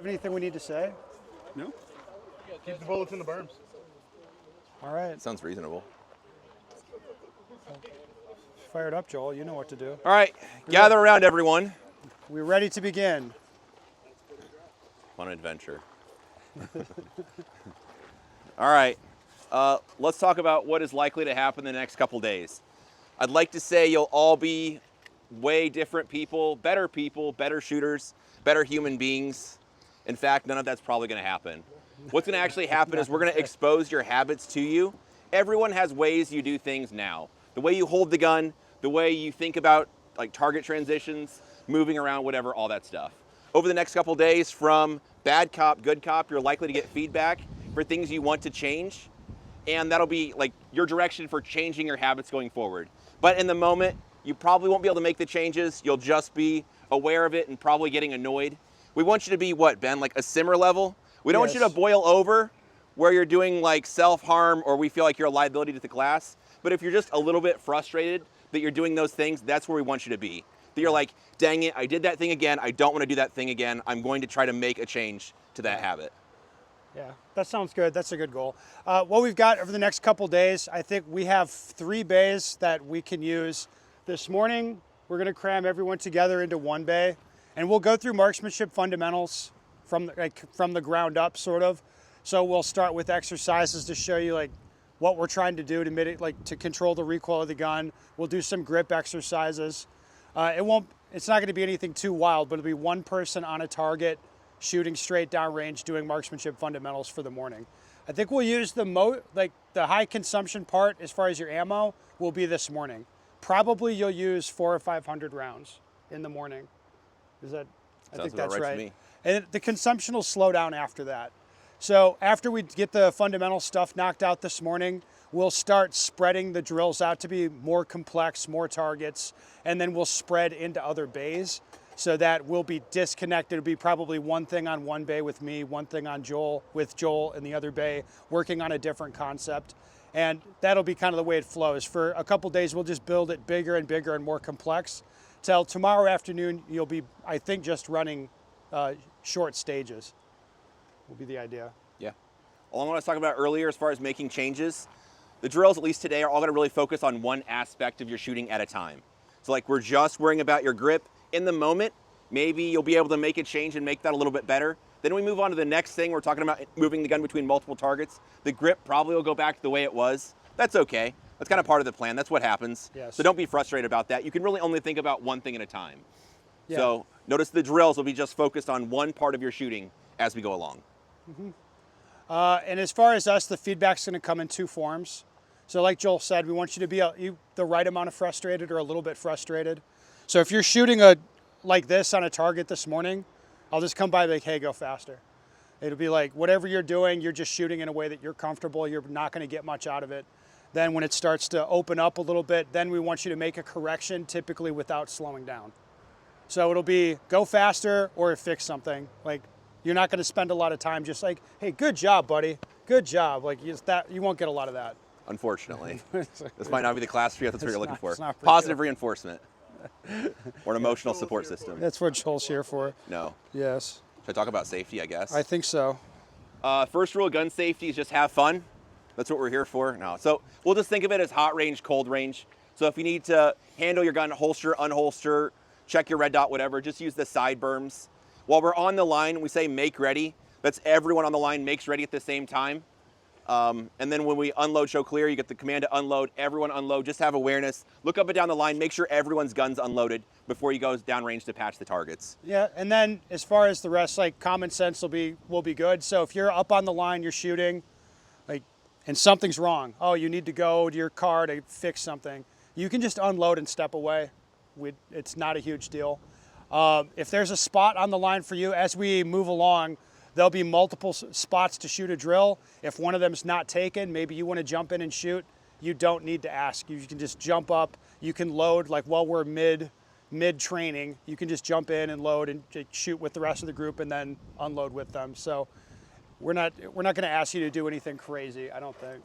Have anything we need to say? No. Keep the bullets in the berms. All right. Sounds reasonable. Fired up, Joel. You know what to do. All right, gather around, everyone. We're ready to begin. Fun adventure. All right, let's talk about what is likely to happen in the next couple days. I'd like to say you'll all be way different people, better shooters, better human beings. In fact, none of that's probably going to happen. What's going to actually happen is we're going to expose your habits to you. Everyone has ways you do things now. The way you hold the gun, the way you think about like target transitions, moving around, whatever, all that stuff. Over the next couple days, from bad cop, good cop, you're likely to get feedback for things you want to change. And that'll be like your direction for changing your habits going forward. But in the moment, you probably won't be able to make the changes. You'll just be aware of it and probably getting annoyed. We want you to be what, Ben, like a simmer level? We don't want you to boil over where you're doing like self-harm or we feel like you're a liability to the class. But if you're just a little bit frustrated that you're doing those things, that's where we want you to be. That you're like, dang it, I did that thing again. I don't want to do that thing again. I'm going to try to make a change to that habit. Yeah, that sounds good. That's a good goal. What we've got over the next couple days, I think we have 3 bays that we can use. This morning, we're going to cram everyone together into 1 bay, and we'll go through marksmanship fundamentals from the ground up, sort of. So we'll start with exercises to show you like what we're trying to do to control the recoil of the gun. We'll do some grip exercises. It's not going to be anything too wild, but it'll be 1 person on a target, shooting straight down range, doing marksmanship fundamentals for the morning. I think we'll use the high consumption part as far as your ammo will be this morning. Probably you'll use 400 or 500 rounds in the morning. I think that's right. To me. And the consumption will slow down after that. So after we get the fundamental stuff knocked out this morning, we'll start spreading the drills out to be more complex, more targets, and then we'll spread into other bays so that we'll be disconnected. It'll be probably 1 thing on 1 bay with me, 1 thing on Joel in the other bay, working on a different concept. And that'll be kind of the way it flows. For a couple days, we'll just build it bigger and bigger and more complex. Till tomorrow afternoon, you'll be, I think, just running short stages will be the idea. Yeah. Along what I was talking about earlier as far as making changes, the drills, at least today, are all going to really focus on 1 aspect of your shooting at a time. So like we're just worrying about your grip. In the moment, maybe you'll be able to make a change and make that a little bit better. Then we move on to the next thing. We're talking about moving the gun between multiple targets. The grip probably will go back to the way it was. That's okay. That's kind of part of the plan. That's what happens. Yes. So don't be frustrated about that. You can really only think about 1 thing at a time. Yeah. So notice the drills will be just focused on 1 part of your shooting as we go along. Mm-hmm. And as far as us, the feedback's going to come in 2 forms. So like Joel said, we want you to be the right amount of frustrated or a little bit frustrated. So if you're shooting like this on a target this morning, I'll just come by and be like, hey, go faster. It'll be like, whatever you're doing, you're just shooting in a way that you're comfortable. You're not going to get much out of it. Then when it starts to open up a little bit, then we want you to make a correction, typically without slowing down. So it'll be go faster or fix something. Like, you're not going to spend a lot of time just like, hey, good job, buddy. Good job. Like, you won't get a lot of that. Unfortunately. This might not be the class for you if that's what you're looking for. Positive reinforcement. Or an emotional support system. That's what Joel's here for. No. Yes. Should I talk about safety, I guess? I think so. First rule of gun safety is just have fun. That's what we're here for. No. So we'll just think of it as hot range, cold range. So if you need to handle your gun, holster, unholster, check your red dot, whatever, just use the side berms. While we're on the line, we say make ready. That's everyone on the line makes ready at the same time. And then when we unload, show clear, you get the command to unload. Everyone unload, just have awareness. Look up and down the line, make sure everyone's gun's unloaded before you go downrange to patch the targets. Yeah, and then as far as the rest, like common sense will be good. So if you're up on the line, you're shooting, and something's wrong. Oh, you need to go to your car to fix something. You can just unload and step away. It's not a huge deal. If there's a spot on the line for you, as we move along, there'll be multiple spots to shoot a drill. If one of them's not taken, maybe you want to jump in and shoot, you don't need to ask. You can just jump up. You can load, like while we're mid training, you can just jump in and load and shoot with the rest of the group and then unload with them. So we're not going to ask you to do anything crazy, I don't think.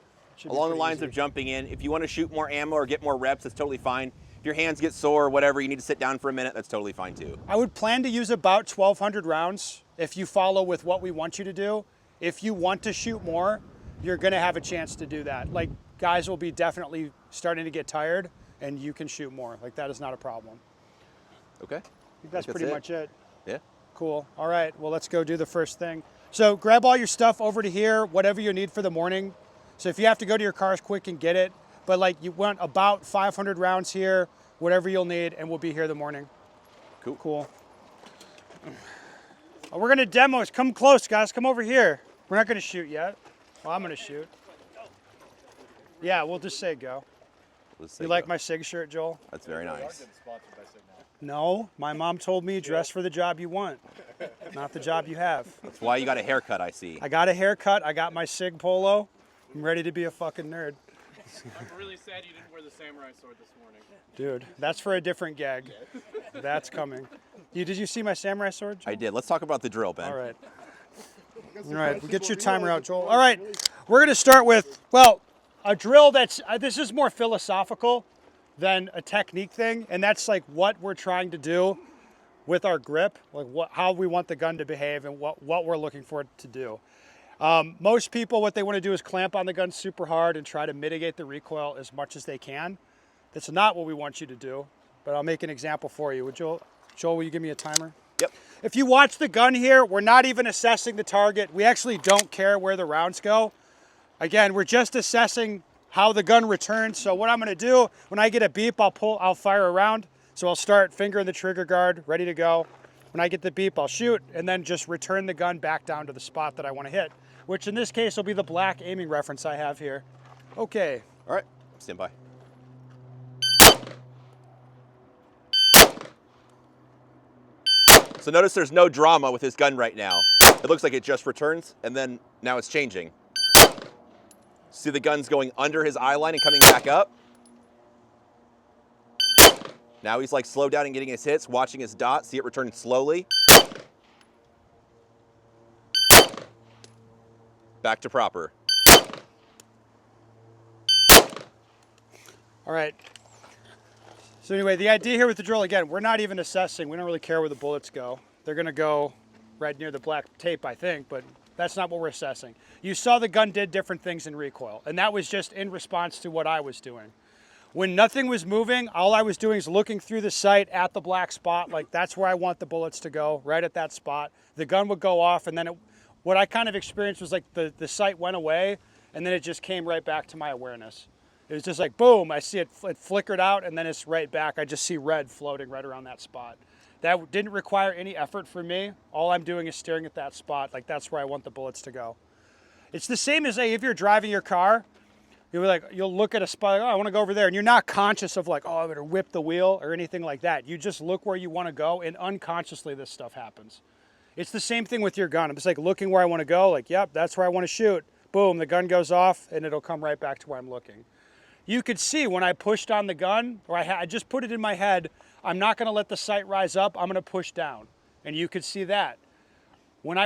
Along the lines of jumping in, if you want to shoot more ammo or get more reps, that's totally fine. If If your hands get sore or whatever, you need to sit down for a minute, that's totally fine too. I would plan to use about 1,200 rounds if you follow with what we want you to do. If you want to shoot more, you're gonna have a chance to do that. Like, guys will be definitely starting to get tired and you can shoot more. Like, that is not a problem. Okay. I think that's pretty much it. Yeah. Cool. All right, well, let's go do the first thing. So grab all your stuff over to here, whatever you need for the morning. So if you have to go to your cars quick and get it, but like you want about 500 rounds here, whatever you'll need, and we'll be here in the morning. Cool. Cool. We're gonna demo. Come close, guys. Come over here. We're not gonna shoot yet. Well, I'm gonna shoot. Yeah, we'll just say go. You like my SIG shirt, Joel? That's very nice. No, my mom told me dress for the job you want, not the job you have. That's why you got a haircut, I see. I got a haircut. I got my SIG polo. I'm ready to be a fucking nerd. I'm really sad you didn't wear the samurai sword this morning. Dude, that's for a different gag. That's coming. Did you see my samurai sword, Joel? I did. Let's talk about the drill, Ben. All right. All right, we'll get your timer out, Joel. All right, we're going to start with, well, a drill that's, this is more philosophical than a technique thing, and that's like what we're trying to do with our grip, like how we want the gun to behave and what we're looking for it to do. Most people, what they want to do is clamp on the gun super hard and try to mitigate the recoil as much as they can. That's not what we want you to do, but I'll make an example for you. Joel, will you give me a timer? Yep. If you watch the gun here, we're not even assessing the target. We actually don't care where the rounds go. Again, we're just assessing how the gun returns. So what I'm gonna do, when I get a beep, I'll fire a round. So I'll start fingering the trigger guard, ready to go. When I get the beep, I'll shoot, and then just return the gun back down to the spot that I wanna hit, which in this case will be the black aiming reference I have here. Okay. All right, stand by. So notice there's no drama with this gun right now. It looks like it just returns, and then now it's changing. See the gun's going under his eye line and coming back up. Now he's like slowed down and getting his hits, watching his dot, see it return slowly. Back to proper. All right. So anyway, the idea here with the drill, again, we're not even assessing. We don't really care where the bullets go. They're gonna go right near the black tape, I think, but that's not what we're assessing. You saw the gun did different things in recoil, and that was just in response to what I was doing. When nothing was moving, all I was doing is looking through the sight at the black spot, like that's where I want the bullets to go, right at that spot. The gun would go off, and then what I kind of experienced was like the sight went away, and then it just came right back to my awareness. It was just like, boom, I see it flickered out, and then it's right back. I just see red floating right around that spot. That didn't require any effort from me. All I'm doing is staring at that spot, like that's where I want the bullets to go. It's the same as if you're driving your car, you'll look at a spot, oh, I want to go over there, and you're not conscious of like, oh, I'm gonna whip the wheel or anything like that. You just look where you want to go, and unconsciously this stuff happens. It's the same thing with your gun. I'm just like looking where I want to go, like, yep, that's where I want to shoot. Boom, the gun goes off, and it'll come right back to where I'm looking. You could see when I pushed on the gun, or I just put it in my head, I'm not gonna let the sight rise up, I'm gonna push down. And you could see that. When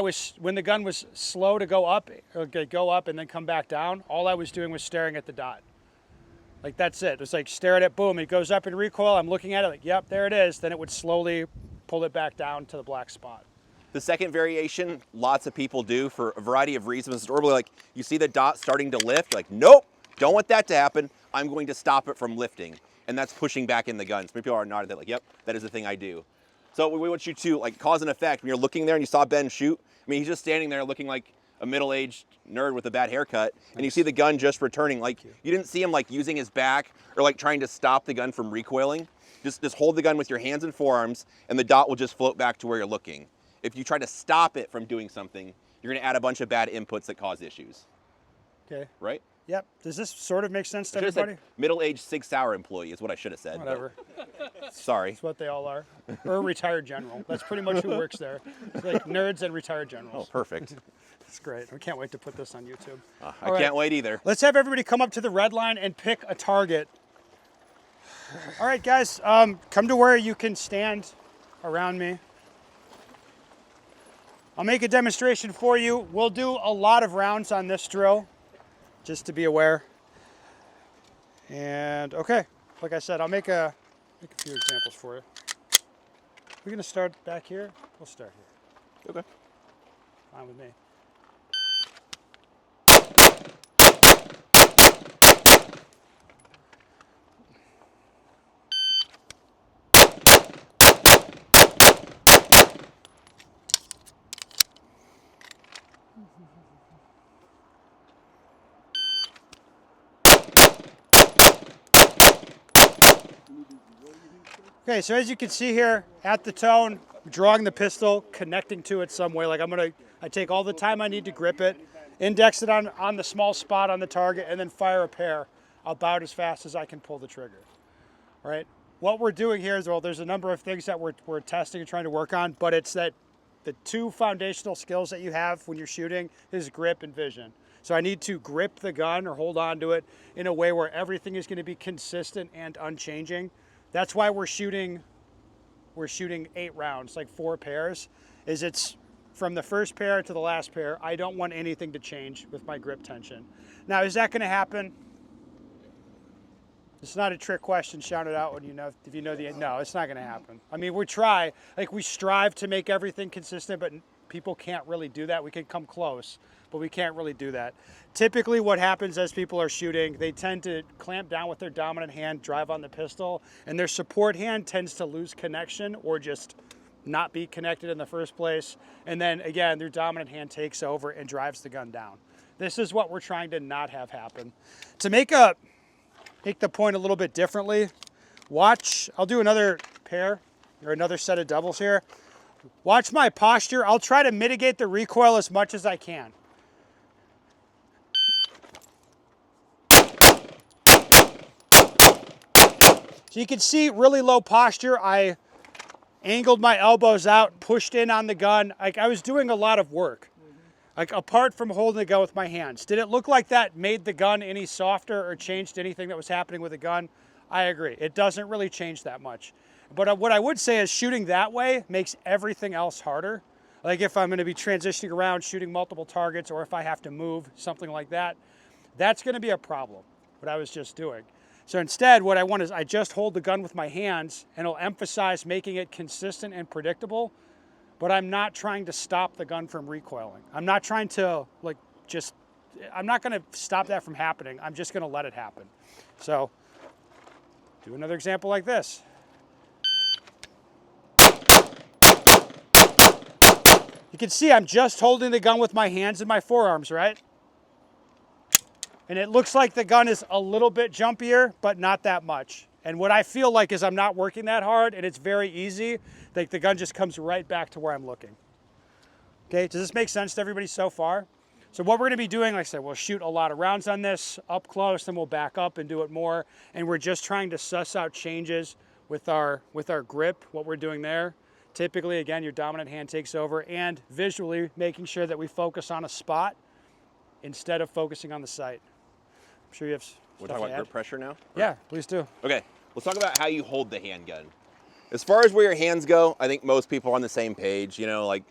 the gun was slow to go up and then come back down, all I was doing was staring at the dot. Like that's it. It's like stare at it, boom, it goes up in recoil, I'm looking at it like, yep, there it is. Then it would slowly pull it back down to the black spot. The second variation, lots of people do for a variety of reasons. It's normally like you see the dot starting to lift, you're like, nope, don't want that to happen. I'm going to stop it from lifting. And that's pushing back in the gun. So people are nodding, they're like, yep, that is the thing I do. So we want you to like cause an effect. When you're looking there and you saw Ben shoot, I mean, he's just standing there looking like a middle-aged nerd with a bad haircut, and you see the gun just returning. Like you didn't see him like using his back or like trying to stop the gun from recoiling. Just hold the gun with your hands and forearms, and the dot will just float back to where you're looking. If you try to stop it from doing something, you're gonna add a bunch of bad inputs that cause issues. Okay. Right? Yep. Does this sort of make sense to I everybody? Middle-aged Sig Sauer employee is what I should have said. Whatever. Sorry. That's what they all are. Or a retired general. That's pretty much who works there. It's like nerds and retired generals. Oh, perfect. That's great. I can't wait to put this on YouTube. I can't wait either. Let's have everybody come up to the red line and pick a target. All right, guys, come to where you can stand around me. I'll make a demonstration for you. We'll do a lot of rounds on this drill, just to be aware. And okay, like I said, I'll make a Make a few examples for you. We're gonna start back here. We'll start here. Okay. Fine with me. Okay, so as you can see here at the tone, drawing the pistol, connecting to it some way. Like I take all the time I need to grip it, index it on the small spot on the target, and then fire a pair about as fast as I can pull the trigger. All right. What we're doing here is, well, there's a number of things that we're testing and trying to work on, but it's that the two foundational skills that you have when you're shooting is grip and vision. So I need to grip the gun or hold on to it in a way where everything is going to be consistent and unchanging. That's why we're shooting 8 rounds, like 4 pairs, is it's from the first pair to the last pair. I don't want anything to change with my grip tension. Now, is that going to happen? It's not a trick question. Shout it out when you know, if you know the, no, it's not going to happen. I mean, we strive to make everything consistent, but people can't really do that. We can come close, but we can't really do that. Typically what happens as people are shooting, they tend to clamp down with their dominant hand, drive on the pistol, and their support hand tends to lose connection or just not be connected in the first place. And then again, their dominant hand takes over and drives the gun down. This is what we're trying to not have happen. To make the point a little bit differently, watch, I'll do another pair or another set of doubles here. Watch my posture. I'll try to mitigate the recoil as much as I can. So you can see really low posture. I angled my elbows out, pushed in on the gun. Like I was doing a lot of work. Like apart from holding the gun with my hands. Did it look like that made the gun any softer or changed anything that was happening with the gun? I agree. It doesn't really change that much. But what I would say is shooting that way makes everything else harder. Like if I'm going to be transitioning around, shooting multiple targets, or if I have to move, something like that, that's going to be a problem, what I was just doing. So instead, what I want is I just hold the gun with my hands, and it'll emphasize making it consistent and predictable, but I'm not trying to stop the gun from recoiling. I'm not trying to, I'm not going to stop that from happening. I'm just going to let it happen. So do another example like this. You can see I'm just holding the gun with my hands and my forearms, right? And it looks like the gun is a little bit jumpier, but not that much. And what I feel like is I'm not working that hard and it's very easy. Like the gun just comes right back to where I'm looking. Okay, does this make sense to everybody so far? So what we're gonna be doing, like I said, we'll shoot a lot of rounds on this up close, then we'll back up and do it more. And we're just trying to suss out changes with our grip, what we're doing there. Typically, again, your dominant hand takes over, and visually making sure that we focus on a spot instead of focusing on the sight. I'm sure you have We're talking about grip pressure now? Yeah, please do. Okay, let's talk about how you hold the handgun. As far as where your hands go, I think most people are on the same page. You know, like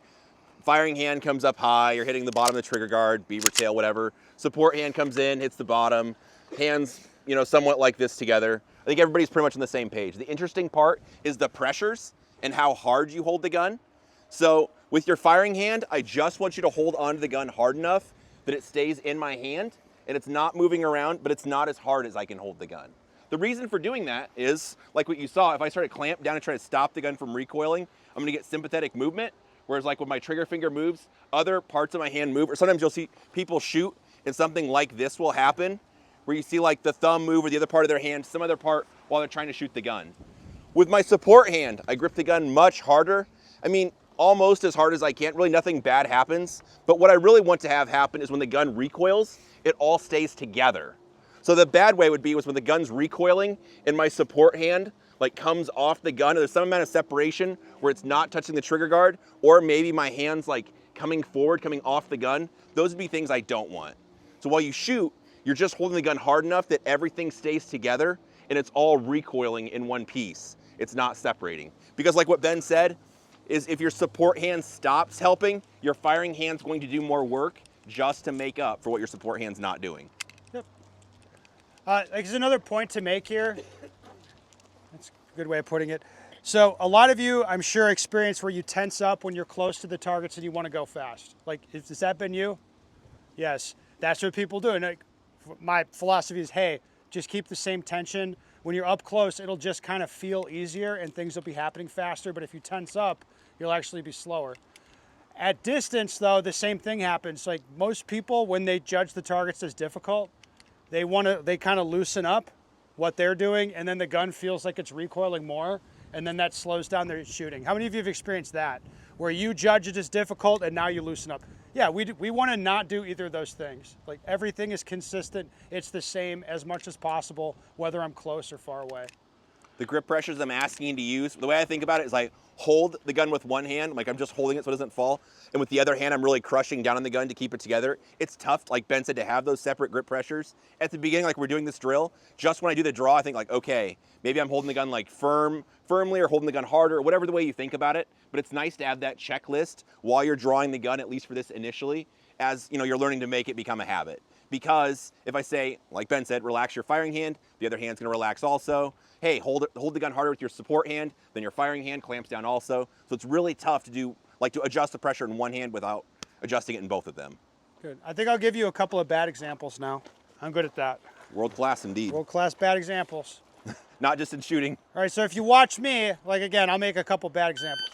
firing hand comes up high, you're hitting the bottom of the trigger guard, beaver tail, whatever. Support hand comes in, hits the bottom. Hands, you know, somewhat like this together. I think everybody's pretty much on the same page. The interesting part is the pressures and how hard you hold the gun. So with your firing hand, I just want you to hold onto the gun hard enough that it stays in my hand and it's not moving around, but it's not as hard as I can hold the gun. The reason for doing that is, like what you saw, if I started clamp down and try to stop the gun from recoiling, I'm gonna get sympathetic movement, whereas like when my trigger finger moves, other parts of my hand move, or sometimes you'll see people shoot and something like this will happen, where you see like the thumb move or the other part of their hand, some other part while they're trying to shoot the gun. With my support hand, I grip the gun much harder. I mean, almost as hard as I can. Really nothing bad happens. But what I really want to have happen is when the gun recoils, it all stays together. So the bad way would be was when the gun's recoiling and my support hand like comes off the gun, and there's some amount of separation where it's not touching the trigger guard, or maybe my hand's like coming forward, coming off the gun. Those would be things I don't want. So while you shoot, you're just holding the gun hard enough that everything stays together and it's all recoiling in one piece. It's not separating. Because like what Ben said, is if your support hand stops helping, your firing hand's going to do more work just to make up for what your support hand's not doing. Yep. There's another point to make here. good way of putting it. So a lot of you, I'm sure, experience where you tense up when you're close to the targets and you want to go fast. Like, has that been you? Yes, that's what people do. And like, my philosophy is, hey, just keep the same tension. When you're up close, it'll just kind of feel easier and things will be happening faster. But if you tense up, you'll actually be slower. At distance, though, the same thing happens. Like most people, when they judge the targets as difficult, they kind of loosen up what they're doing, and then the gun feels like it's recoiling more, and then that slows down their shooting. How many of you have experienced that, where you judge it as difficult and now you loosen up? Yeah, we want to not do either of those things. Like everything is consistent. It's the same as much as possible, whether I'm close or far away. The grip pressures I'm asking you to use, the way I think about it is I hold the gun with one hand, like I'm just holding it so it doesn't fall, and with the other hand I'm really crushing down on the gun to keep it together. It's tough, like Ben said, to have those separate grip pressures. At the beginning, like we're doing this drill, just when I do the draw, I think like, okay, maybe I'm holding the gun like firmly or holding the gun harder, or whatever the way you think about it, but it's nice to have that checklist while you're drawing the gun, at least for this initially, as you know, you're learning to make it become a habit. Because if I say, like Ben said, relax your firing hand, the other hand's gonna relax also. Hey, hold the gun harder with your support hand, then your firing hand clamps down also. So it's really tough to do, like to adjust the pressure in one hand without adjusting it in both of them. Good. I think I'll give you a couple of bad examples now. I'm good at that. World class indeed. World class bad examples. Not just in shooting. All right, so if you watch me, like again, I'll make a couple bad examples.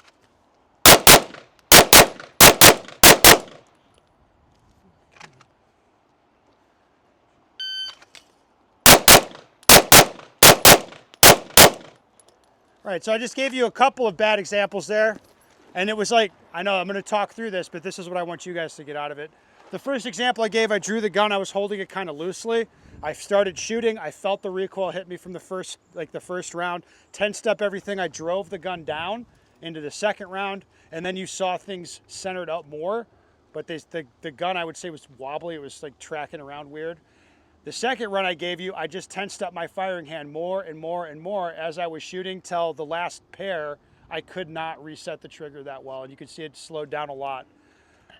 All right, so I just gave you a couple of bad examples there. And it was like, I know I'm going to talk through this, but this is what I want you guys to get out of it. The first example I gave, I drew the gun, I was holding it kind of loosely. I started shooting, I felt the recoil hit me from the first round. Tensed up everything, I drove the gun down into the second round, and then you saw things centered up more. But the gun, I would say, was wobbly. It was like tracking around weird. The second run I gave you, I just tensed up my firing hand more and more and more as I was shooting till the last pair, I could not reset the trigger that well. And you can see it slowed down a lot.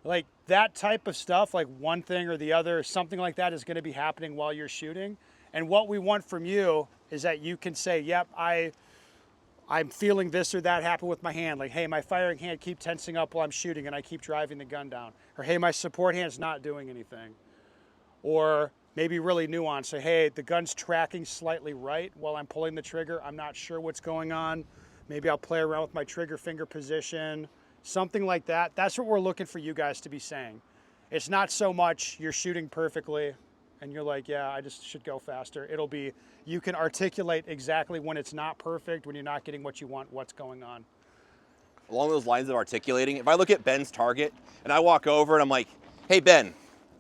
Like that type of stuff, like one thing or the other, something like that is going to be happening while you're shooting. And what we want from you is that you can say, yep, I'm feeling this or that happen with my hand. Like, hey, my firing hand keep tensing up while I'm shooting and I keep driving the gun down. Or hey, my support hand's not doing anything. Or maybe really nuanced. Say, hey, the gun's tracking slightly right while I'm pulling the trigger. I'm not sure what's going on. Maybe I'll play around with my trigger finger position. Something like that. That's what we're looking for you guys to be saying. It's not so much you're shooting perfectly and you're like, yeah, I just should go faster. It'll be, you can articulate exactly when it's not perfect, when you're not getting what you want, what's going on. Along those lines of articulating, if I look at Ben's target and I walk over and I'm like, hey Ben,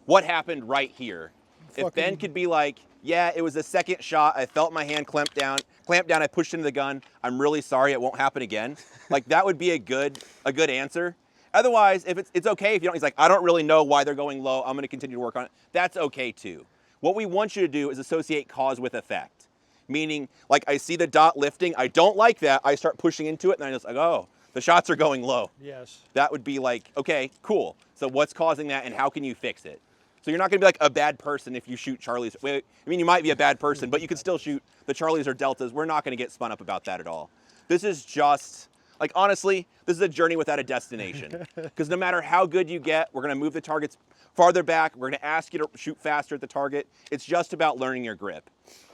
what happened right here? If Ben could be like, yeah, it was the second shot, I felt my hand clamp down, I pushed into the gun, I'm really sorry, it won't happen again. Like that would be a good answer. Otherwise, if it's okay if you don't, he's like, I don't really know why they're going low, I'm gonna continue to work on it. That's okay too. What we want you to do is associate cause with effect. Meaning, like I see the dot lifting, I don't like that, I start pushing into it and I just like, oh, the shots are going low. Yes. That would be like, okay, cool. So what's causing that and how can you fix it? So you're not gonna be like a bad person if you shoot Charlies. I mean, you might be a bad person, but you can still shoot the Charlies or Deltas. We're not gonna get spun up about that at all. This is just, like honestly, this is a journey without a destination. Because no matter how good you get, we're gonna move the targets farther back. We're gonna ask you to shoot faster at the target. It's just about learning your grip.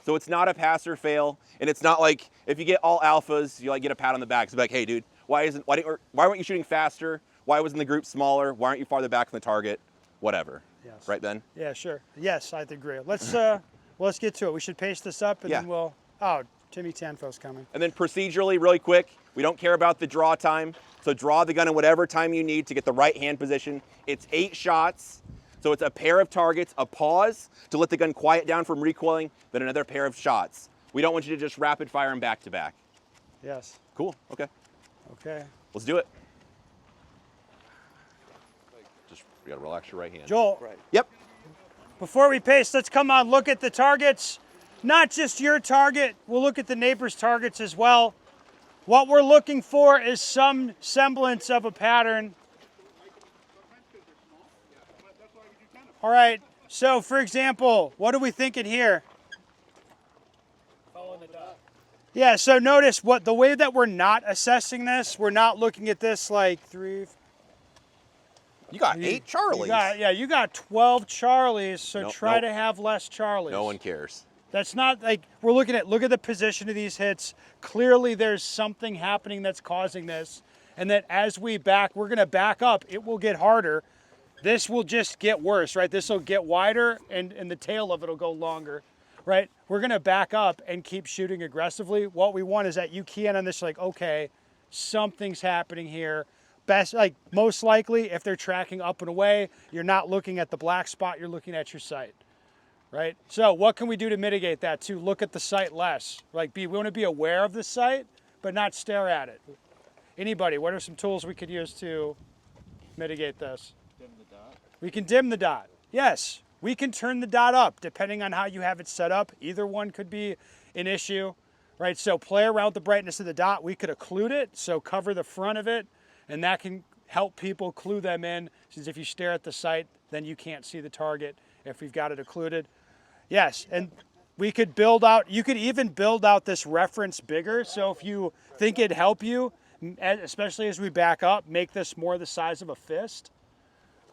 So it's not a pass or fail, and it's not like if you get all alphas, you like get a pat on the back. It's like, hey dude, why weren't you shooting faster? Why wasn't the group smaller? Why aren't you farther back from the target? Whatever. Yes. Right, Ben? Yeah, sure. Yes, I agree. Let's let's get to it. We should pace this up and then we'll. Oh, Timmy Tanfo's coming. And then procedurally, really quick, we don't care about the draw time. So draw the gun in whatever time you need to get the right hand position. It's 8 shots. So it's a pair of targets, a pause to let the gun quiet down from recoiling, then another pair of shots. We don't want you to just rapid fire them back to back. Yes. Cool. Okay. Okay. Let's do it. Just you gotta relax your right hand. Joel. Right. Yep. Before we pace, let's come on, look at the targets. Not just your target, we'll look at the neighbor's targets as well. What we're looking for is some semblance of a pattern. All right, so for example, what are we thinking here? Following the dot. Yeah, so notice the way that we're not assessing this, we're not looking at this like You got 8 Charlies. You got 12 Charlies, so try to have less Charlies. No one cares. That's not like, look at the position of these hits. Clearly there's something happening that's causing this. And that as we're gonna back up, it will get harder. This will just get worse, right? This will get wider and the tail of it will go longer, right? We're gonna back up and keep shooting aggressively. What we want is that you key in on this like, okay, something's happening here. Most likely, if they're tracking up and away, you're not looking at the black spot, you're looking at your sight, right? So what can we do to mitigate that? To look at the sight less. We want to be aware of the sight, but not stare at it. Anybody, what are some tools we could use to mitigate this? Dim the dot. We can dim the dot. Yes, we can turn the dot up depending on how you have it set up. Either one could be an issue, right? So play around with the brightness of the dot. We could occlude it, so cover the front of it, and that can help people clue them in, since if you stare at the sight, then you can't see the target if we've got it occluded. Yes, and we could you could even build out this reference bigger, so if you think it'd help you, especially as we back up, make this more the size of a fist,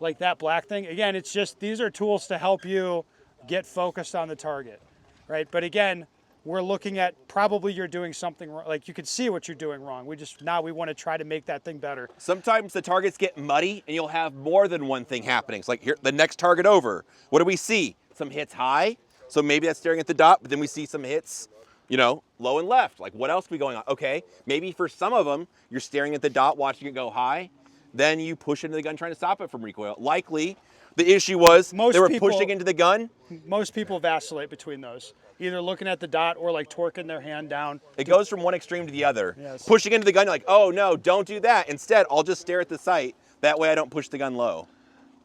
like that black thing. Again, it's just, these are tools to help you get focused on the target, right? But again, we're looking at probably you're doing something wrong. Like you can see what you're doing wrong. Now we want to try to make that thing better. Sometimes the targets get muddy and you'll have more than one thing happening. It's like here, the next target over. What do we see? Some hits high. So maybe that's staring at the dot, but then we see some hits, low and left. Like what else could be going on? Okay, maybe for some of them, you're staring at the dot, watching it go high. Then you push into the gun trying to stop it from recoil. Likely, the issue was they were pushing into the gun. Most people vacillate between those. Either looking at the dot or like torquing their hand down. It goes from one extreme to the other. Yes. Pushing into the gun, you're like, oh no, don't do that. Instead, I'll just stare at the sight. That way I don't push the gun low.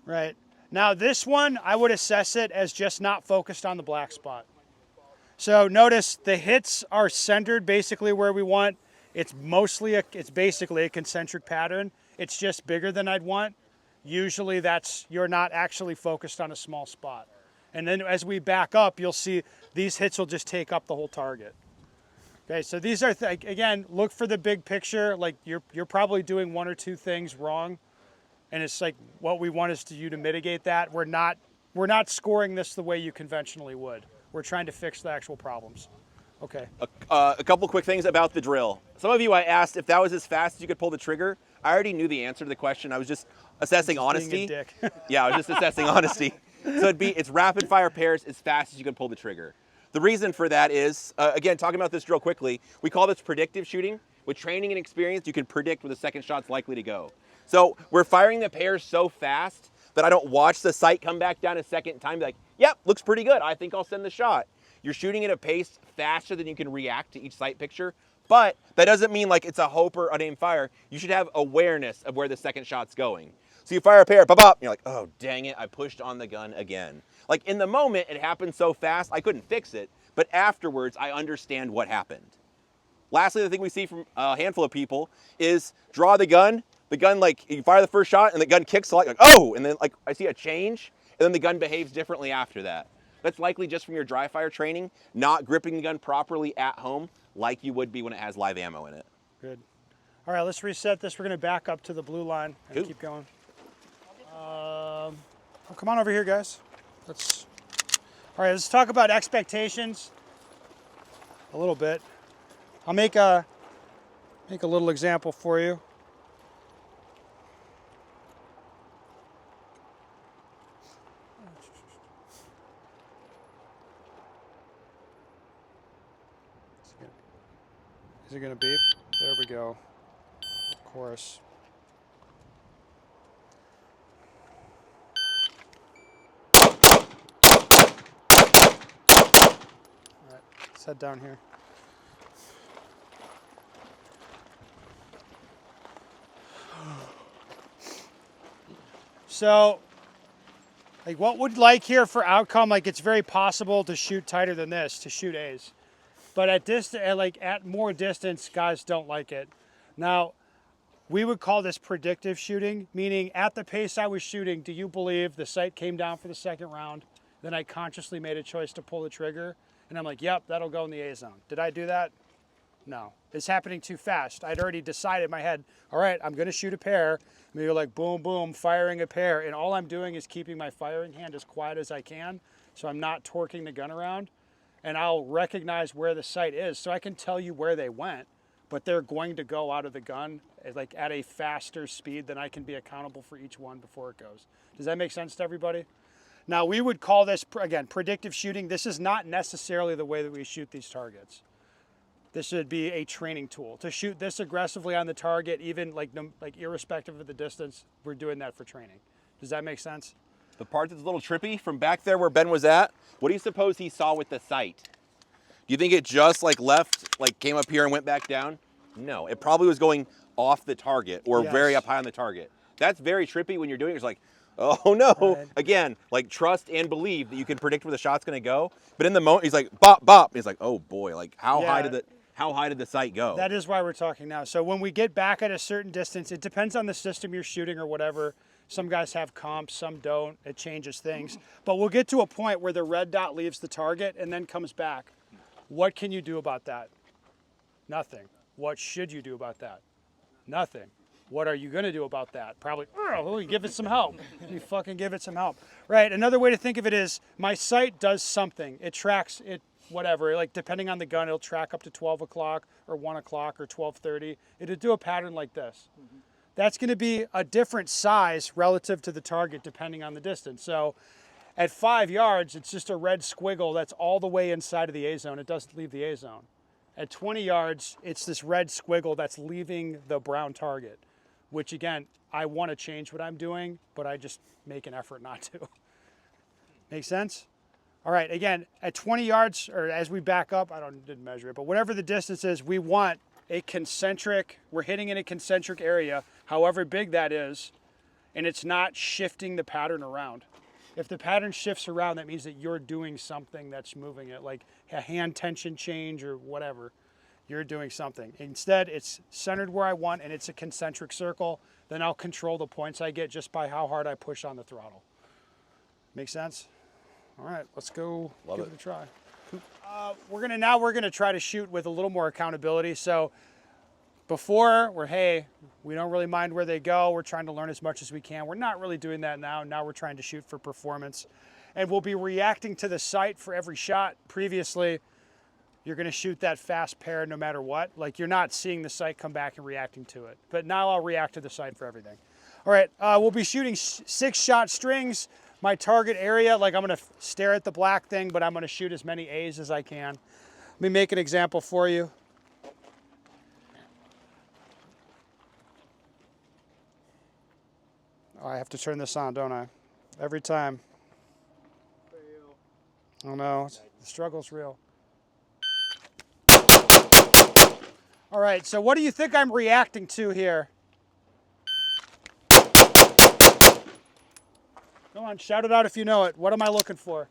Right. Now this one, I would assess it as just not focused on the black spot. So notice the hits are centered basically where we want. It's basically a concentric pattern. It's just bigger than I'd want. Usually you're not actually focused on a small spot. And then as we back up, you'll see these hits will just take up the whole target. Okay, so these are, again, look for the big picture. Like you're probably doing one or two things wrong. And it's like what we want is you to mitigate that. We're not scoring this the way you conventionally would. We're trying to fix the actual problems. Okay. A couple quick things about the drill. Some of you I asked if that was as fast as you could pull the trigger. I already knew the answer to the question. I was just assessing honesty. Being a dick. Yeah, I was just assessing honesty. So it's rapid fire pairs as fast as you can pull the trigger. The reason for that is, again, talking about this drill quickly, we call this predictive shooting. With training and experience, you can predict where the second shot's likely to go. So we're firing the pairs so fast that I don't watch the sight come back down a second time and be like, yep, looks pretty good. I think I'll send the shot. You're shooting at a pace faster than you can react to each sight picture, but that doesn't mean like it's a hope or unaimed fire. You should have awareness of where the second shot's going. So you fire a pair, pop, and you're like, oh, dang it, I pushed on the gun again. Like in the moment, it happened so fast, I couldn't fix it, but afterwards, I understand what happened. Lastly, the thing we see from a handful of people is draw the gun, like, you fire the first shot and the gun kicks like, oh, and then like I see a change, and then the gun behaves differently after that. That's likely just from your dry fire training, not gripping the gun properly at home like you would be when it has live ammo in it. Good. All right, let's reset this. We're going to back up to the blue line and keep going. Come on over here, guys. All right, let's talk about expectations a little bit. I'll make a little example for you. Is it going to beep? There we go. Of course. All right, let's head down here. So, like what would like here for outcome, like it's very possible to shoot tighter than this, to shoot A's. But at more distance, guys don't like it. Now, we would call this predictive shooting, meaning at the pace I was shooting, do you believe the sight came down for the second round? Then I consciously made a choice to pull the trigger, and I'm like, yep, that'll go in the A zone. Did I do that? No, it's happening too fast. I'd already decided in my head, all right, I'm going to shoot a pair. Maybe like boom, boom, firing a pair. And all I'm doing is keeping my firing hand as quiet as I can. So I'm not torquing the gun around. And I'll recognize where the sight is. So I can tell you where they went. But they're going to go out of the gun like at a faster speed than I can be accountable for each one before it goes. Does that make sense to everybody? Now we would call this, again, predictive shooting. This is not necessarily the way that we shoot these targets. This would be a training tool. To shoot this aggressively on the target, even like irrespective of the distance, we're doing that for training. Does that make sense? The part that's a little trippy from back there where Ben was at, what do you suppose he saw with the sight? Do you think it just like left, like came up here and went back down? No, it probably was going off the target or very up high on the target. That's very trippy when you're doing it. It's like, oh no. Right. Again, like trust and believe that you can predict where the shot's gonna go. But in the moment, he's like, bop, bop. And he's like, oh boy, like how high did the sight go? That is why we're talking now. So when we get back at a certain distance, it depends on the system you're shooting or whatever. Some guys have comps, some don't. It changes things. But we'll get to a point where the red dot leaves the target and then comes back. What can you do about that? Nothing. What should you do about that? Nothing. What are you going to do about that? Probably, oh, you give it some help. You fucking give it some help. Right, another way to think of it is my sight does something. It tracks it, whatever, like depending on the gun, it'll track up to 12 o'clock or 1 o'clock or 12:30. It'll do a pattern like this. That's going to be a different size relative to the target depending on the distance. So at 5 yards, it's just a red squiggle that's all the way inside of the A zone. It doesn't leave the A zone. At 20 yards, it's this red squiggle that's leaving the brown target, which again, I want to change what I'm doing, but I just make an effort not to. Make sense? All right, again, at 20 yards, or as we back up, didn't measure it, but whatever the distance is, we want a concentric, we're hitting in a concentric area, however big that is, and it's not shifting the pattern around. If the pattern shifts around, that means that you're doing something that's moving it, like a hand tension change or whatever. You're doing something. Instead, it's centered where I want, and it's a concentric circle. Then I'll control the points I get just by how hard I push on the throttle. Make sense? All right, let's go give it a try. We're gonna try to shoot with a little more accountability. So before, we don't really mind where they go. We're trying to learn as much as we can. We're not really doing that now. Now we're trying to shoot for performance. And we'll be reacting to the sight for every shot. Previously, you're gonna shoot that fast pair no matter what. Like you're not seeing the sight come back and reacting to it. But now I'll react to the sight for everything. All right, we'll be shooting 6-shot strings. My target area, like I'm gonna stare at the black thing, but I'm gonna shoot as many A's as I can. Let me make an example for you. Oh, I have to turn this on, don't I? Every time. Oh no, the struggle's real. All right, so what do you think I'm reacting to here? Go on, shout it out if you know it. What am I looking for?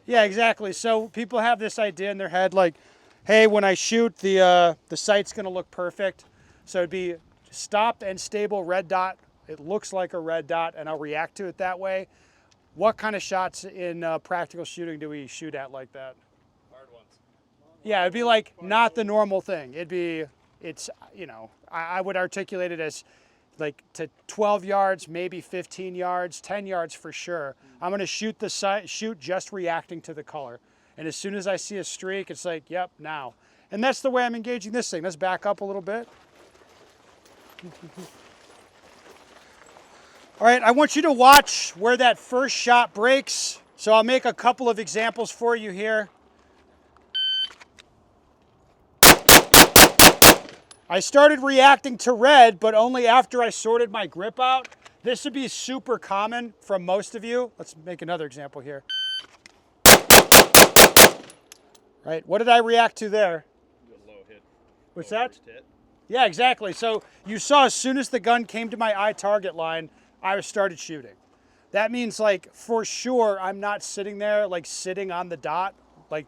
Yeah, exactly. So people have this idea in their head like, hey, when I shoot, the sight's gonna look perfect. So it'd be stopped and stable red dot. It looks like a red dot and I'll react to it that way. What kind of shots in practical shooting do we shoot at like that? Hard ones. Yeah, it'd be like not the normal thing. I would articulate it as like to 12 yards, maybe 15 yards, 10 yards for sure. I'm gonna shoot the sight, shoot just reacting to the color. And as soon as I see a streak, it's like, yep, now. And that's the way I'm engaging this thing. Let's back up a little bit. All right, I want you to watch where that first shot breaks. So I'll make a couple of examples for you here. I started reacting to red, but only after I sorted my grip out. This would be super common from most of you. Let's make another example here. Right, what did I react to there? The low hit. What's that? Yeah, exactly. So you saw as soon as the gun came to my eye target line, I started shooting. That means like for sure I'm not sitting there like sitting on the dot. Like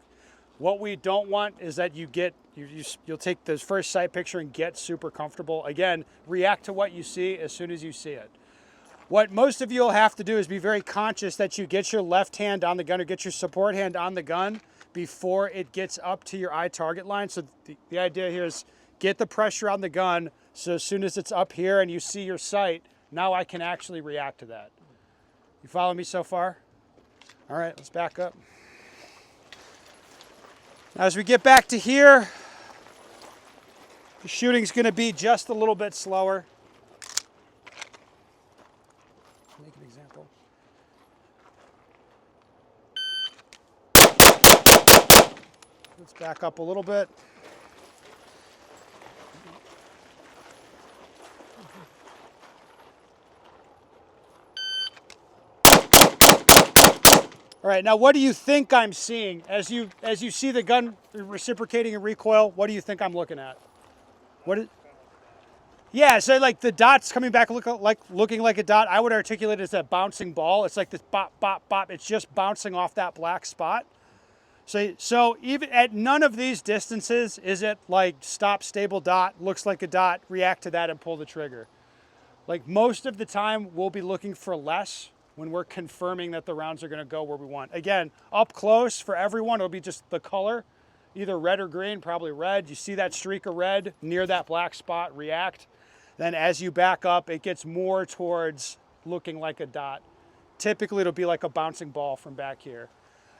what we don't want is that you'll take this first sight picture and get super comfortable. Again, react to what you see as soon as you see it. What most of you will have to do is be very conscious that you get your left hand on the gun or get your support hand on the gun before it gets up to your eye target line. So the idea here is get the pressure on the gun, so as soon as it's up here and you see your sight, now I can actually react to that. You follow me so far? All right, let's back up. Now as we get back to here, the shooting's gonna be just a little bit slower. Make an example. Let's back up a little bit. All right, now what do you think I'm seeing? As you see the gun reciprocating and recoil, what do you think I'm looking at? Yeah, so like the dot's coming back looking like a dot. I would articulate it as a bouncing ball. It's like this bop, bop, bop. It's just bouncing off that black spot. So even at none of these distances is it like stop, stable dot, looks like a dot, react to that and pull the trigger. Like most of the time we'll be looking for less when we're confirming that the rounds are gonna go where we want. Again, up close for everyone, it'll be just the color, either red or green, probably red. You see that streak of red near that black spot, react. Then as you back up, it gets more towards looking like a dot. Typically it'll be like a bouncing ball from back here.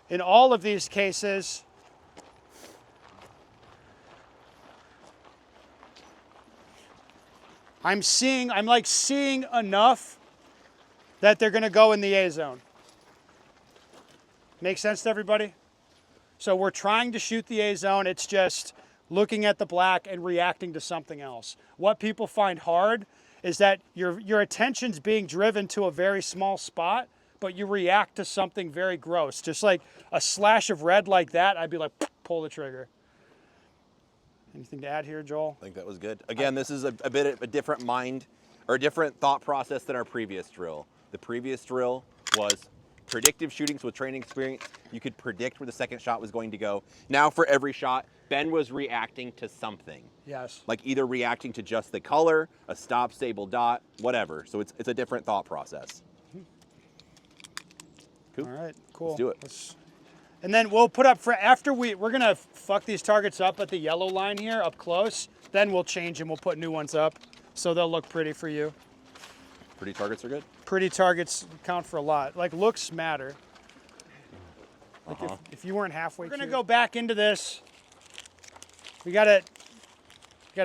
In all of these cases, I'm seeing enough that they're gonna go in the A zone. Make sense to everybody? So we're trying to shoot the A zone, it's just looking at the black and reacting to something else. What people find hard is that your attention's being driven to a very small spot, but you react to something very gross. Just like a slash of red like that, I'd be like, pull the trigger. Anything to add here, Joel? I think that was good. Again, this is a bit of a different mind or a different thought process than our previous drill. The previous drill was predictive shootings with training experience. You could predict where the second shot was going to go. Now for every shot, Ben was reacting to something. Yes. Like either reacting to just the color, a stop, stable dot, whatever. So it's a different thought process. Cool. All right, cool. Let's do it. And then we'll put up, after we're gonna fuck these targets up at the yellow line here, up close, then we'll change them, we'll put new ones up, so they'll look pretty for you. Pretty targets are good? Pretty targets count for a lot. Like looks matter. Like if you weren't halfway, we're gonna go back into this. We gotta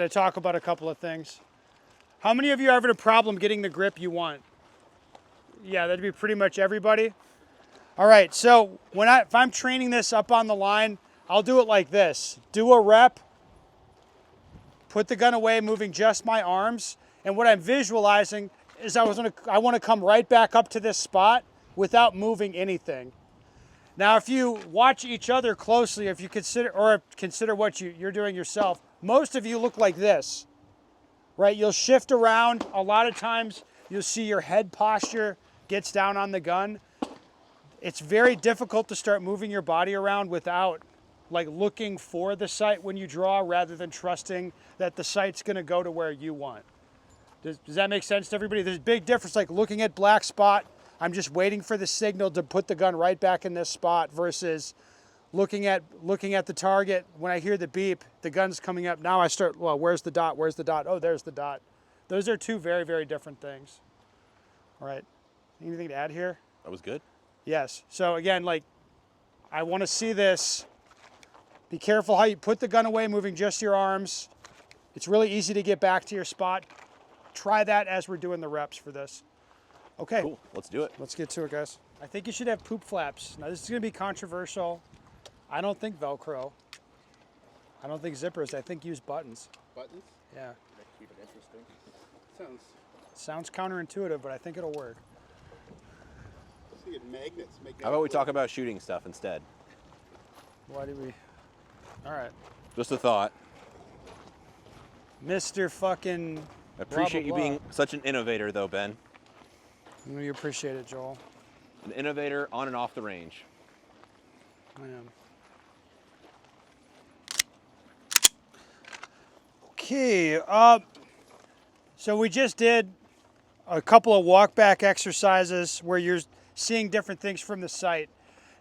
talk about a couple of things. How many of you are having a problem getting the grip you want? Yeah, that'd be pretty much everybody. All right, so if I'm training this up on the line, I'll do it like this. Do a rep, put the gun away, moving just my arms, and what I'm visualizing is I want to come right back up to this spot without moving anything. Now, if you watch each other closely, if you consider what you're doing yourself, most of you look like this, right? You'll shift around. A lot of times you'll see your head posture gets down on the gun. It's very difficult to start moving your body around without like looking for the sight when you draw rather than trusting that the sight's gonna go to where you want. Does that make sense to everybody? There's a big difference, like looking at black spot, I'm just waiting for the signal to put the gun right back in this spot versus looking at the target. When I hear the beep, the gun's coming up. Now I start, well, where's the dot? Where's the dot? Oh, there's the dot. Those are two very, very different things. All right, anything to add here? That was good. Yes, so again, like, I wanna see this. Be careful how you put the gun away, moving just your arms. It's really easy to get back to your spot. Try that as we're doing the reps for this. Okay. Cool, let's do it. Let's get to it, guys. I think you should have poop flaps. Now this is gonna be controversial. I don't think Velcro. I don't think zippers. I think use buttons. Buttons? Yeah. Keep it interesting. Sounds counterintuitive, but I think it'll work. Let's see, magnets. How about we talk about shooting stuff instead? Why do we? All right. Just a thought. Mr. fucking. I appreciate blah, blah, you being such an innovator, though, Ben. We appreciate it, Joel. An innovator on and off the range. I am. Okay. So we just did a couple of walk back exercises where you're seeing different things from the sight.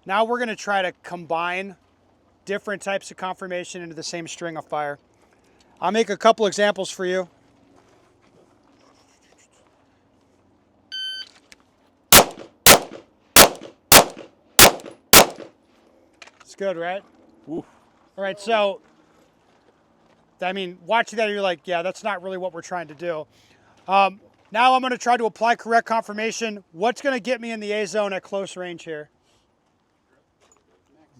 Now we're going to try to combine different types of conformation into the same string of fire. I'll make a couple examples for you. It's good, right? Oof. All right, so, I mean, watching that, you're like, yeah, that's not really what we're trying to do. Now I'm going to try to apply correct conformation. What's going to get me in the A zone at close range here?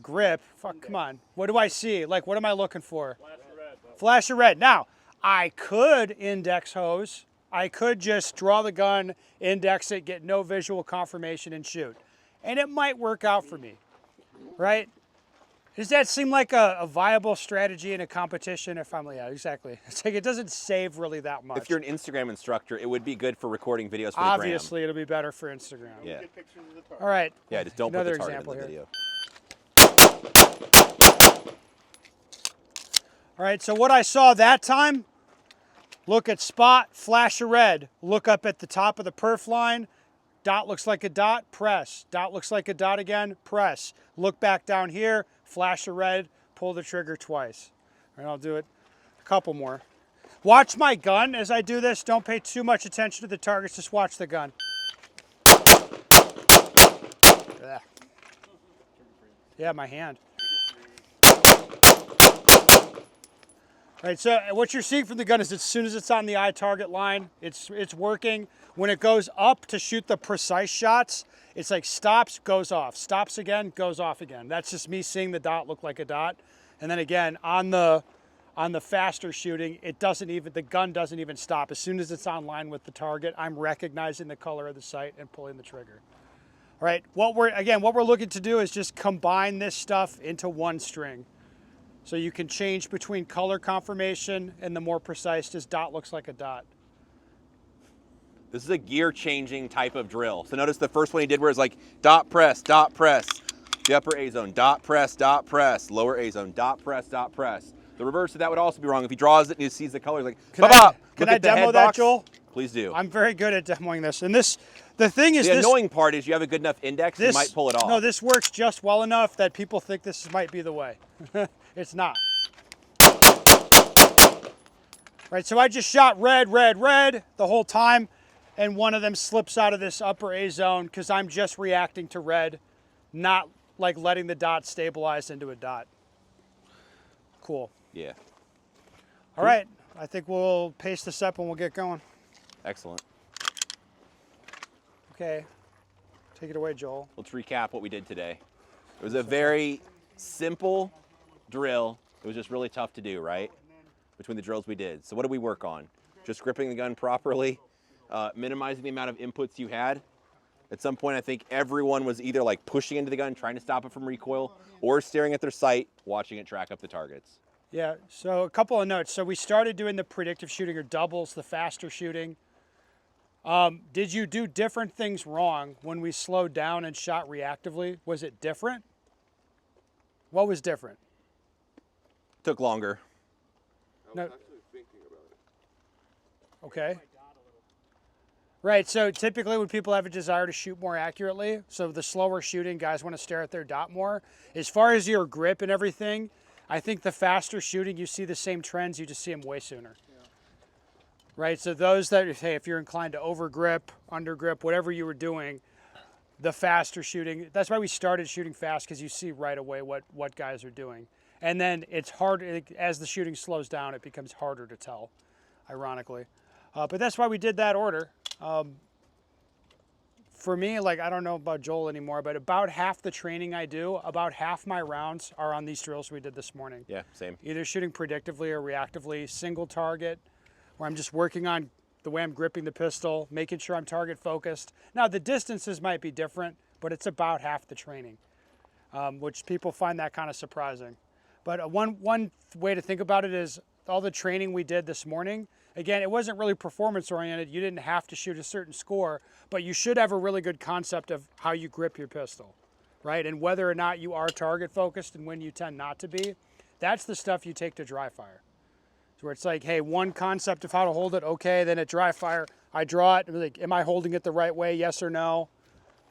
Grip. Fuck, come on. What do I see? Like, what am I looking for? Flash of red. Flash of red. Now, I could index hose. I could just draw the gun, index it, get no visual confirmation, and shoot. And it might work out for me, right? Does that seem like a viable strategy in a competition? If I'm, yeah, exactly. It's like it doesn't save really that much. If you're an Instagram instructor, it would be good for recording videos for Obviously, it'll be better for Instagram. the gram. Yeah. Get pictures of the target. All right. Yeah, just don't put Another the target in example the here. video. All right, so what I saw that time, look at spot, flash of red, look up at the top of the perf line, dot looks like a dot, press. Dot looks like a dot again, press. Look back down here, flash of red, pull the trigger twice. All right, I'll do it a couple more. Watch my gun as I do this. Don't pay too much attention to the targets, just watch the gun. Yeah, my hand. All right, so what you're seeing from the gun is as soon as it's on the eye target line, it's working. When it goes up to shoot the precise shots, it's like stops, goes off, stops again, goes off again. That's just me seeing the dot look like a dot. And then again, on the faster shooting, the gun doesn't even stop. As soon as it's on line with the target, I'm recognizing the color of the sight and pulling the trigger. All right, what we're looking to do is just combine this stuff into one string. So you can change between color confirmation and the more precise, just dot looks like a dot. This is a gear changing type of drill. So notice the first one he did where it's like dot press, the upper A zone, dot press, lower A zone, dot press. The reverse of that would also be wrong. If he draws it and he sees the color, he's like, Can I demo that, Joel? Please do. I'm very good at demoing this. And the thing is, the annoying part is you have a good enough index, you might pull it off. No, this works just well enough that people think this might be the way. It's not. Right, so I just shot red the whole time, and one of them slips out of this upper A zone because I'm just reacting to red, not like letting the dot stabilize into a dot. Cool. Yeah. All right, I think we'll paste this up and we'll get going. Excellent. Okay, take it away, Joel. Let's recap what we did today. It was a very simple drill. It was just really tough to do, right? Between the drills we did. So what did we work on? Just gripping the gun properly, minimizing the amount of inputs you had. At some point, I think everyone was either like pushing into the gun, trying to stop it from recoil, or staring at their sight, watching it track up the targets. Yeah, so a couple of notes. So we started doing the predictive shooting or doubles, the faster shooting. Did you do different things wrong when we slowed down and shot reactively? Was it different? What was different? Took longer. No. actually thinking about it. Okay. Right, so typically when people have a desire to shoot more accurately, so the slower shooting, guys want to stare at their dot more. As far as your grip and everything, I think the faster shooting, you see the same trends, you just see them way sooner. Yeah. Right, so those that, hey, if you're inclined to over grip, under grip, whatever you were doing, the faster shooting, that's why we started shooting fast, because you see right away what guys are doing. And then it's hard, as the shooting slows down, it becomes harder to tell, ironically. But that's why we did that order. For me, like, I don't know about Joel anymore, but about half the training I do, about half my rounds are on these drills we did this morning. Yeah, same. Either shooting predictively or reactively, single target, where I'm just working on the way I'm gripping the pistol, making sure I'm target focused. Now, the distances might be different, but it's about half the training, which people find that kind of surprising. But one way to think about it is all the training we did this morning, again, it wasn't really performance oriented. You didn't have to shoot a certain score, but you should have a really good concept of how you grip your pistol, right? And whether or not you are target focused and when you tend not to be. That's the stuff you take to dry fire. So where it's like, hey, one concept of how to hold it, okay, then at dry fire, I draw it, and like, am I holding it the right way, yes or no?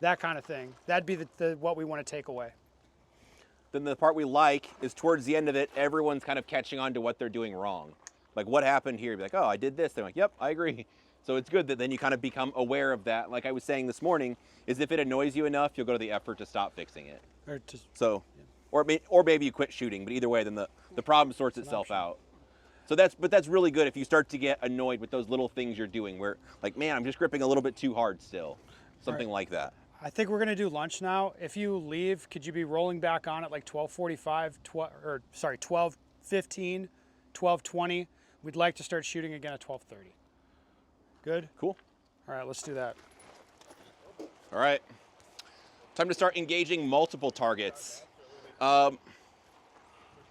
That kind of thing. That'd be what we want to take away. then the part we like is towards the end of it, everyone's kind of catching on to what they're doing wrong. Like, what happened here? Be like, oh, I did this. They're like, yep, I agree. So it's good that then you kind of become aware of that. Like I was saying this morning, is if it annoys you enough, you'll go to the effort to stop fixing it. So, or maybe you quit shooting, but either way, then the problem sorts itself out. So that's really good if you start to get annoyed with those little things you're doing where, like, man, I'm just gripping a little bit too hard still. Something like that. I think we're gonna do lunch now. If you leave, could you be rolling back on at like 12:45, 12:15, 12:20? We'd like to start shooting again at 12:30. Good? Cool. All right, let's do that. All right. Time to start engaging multiple targets. I'm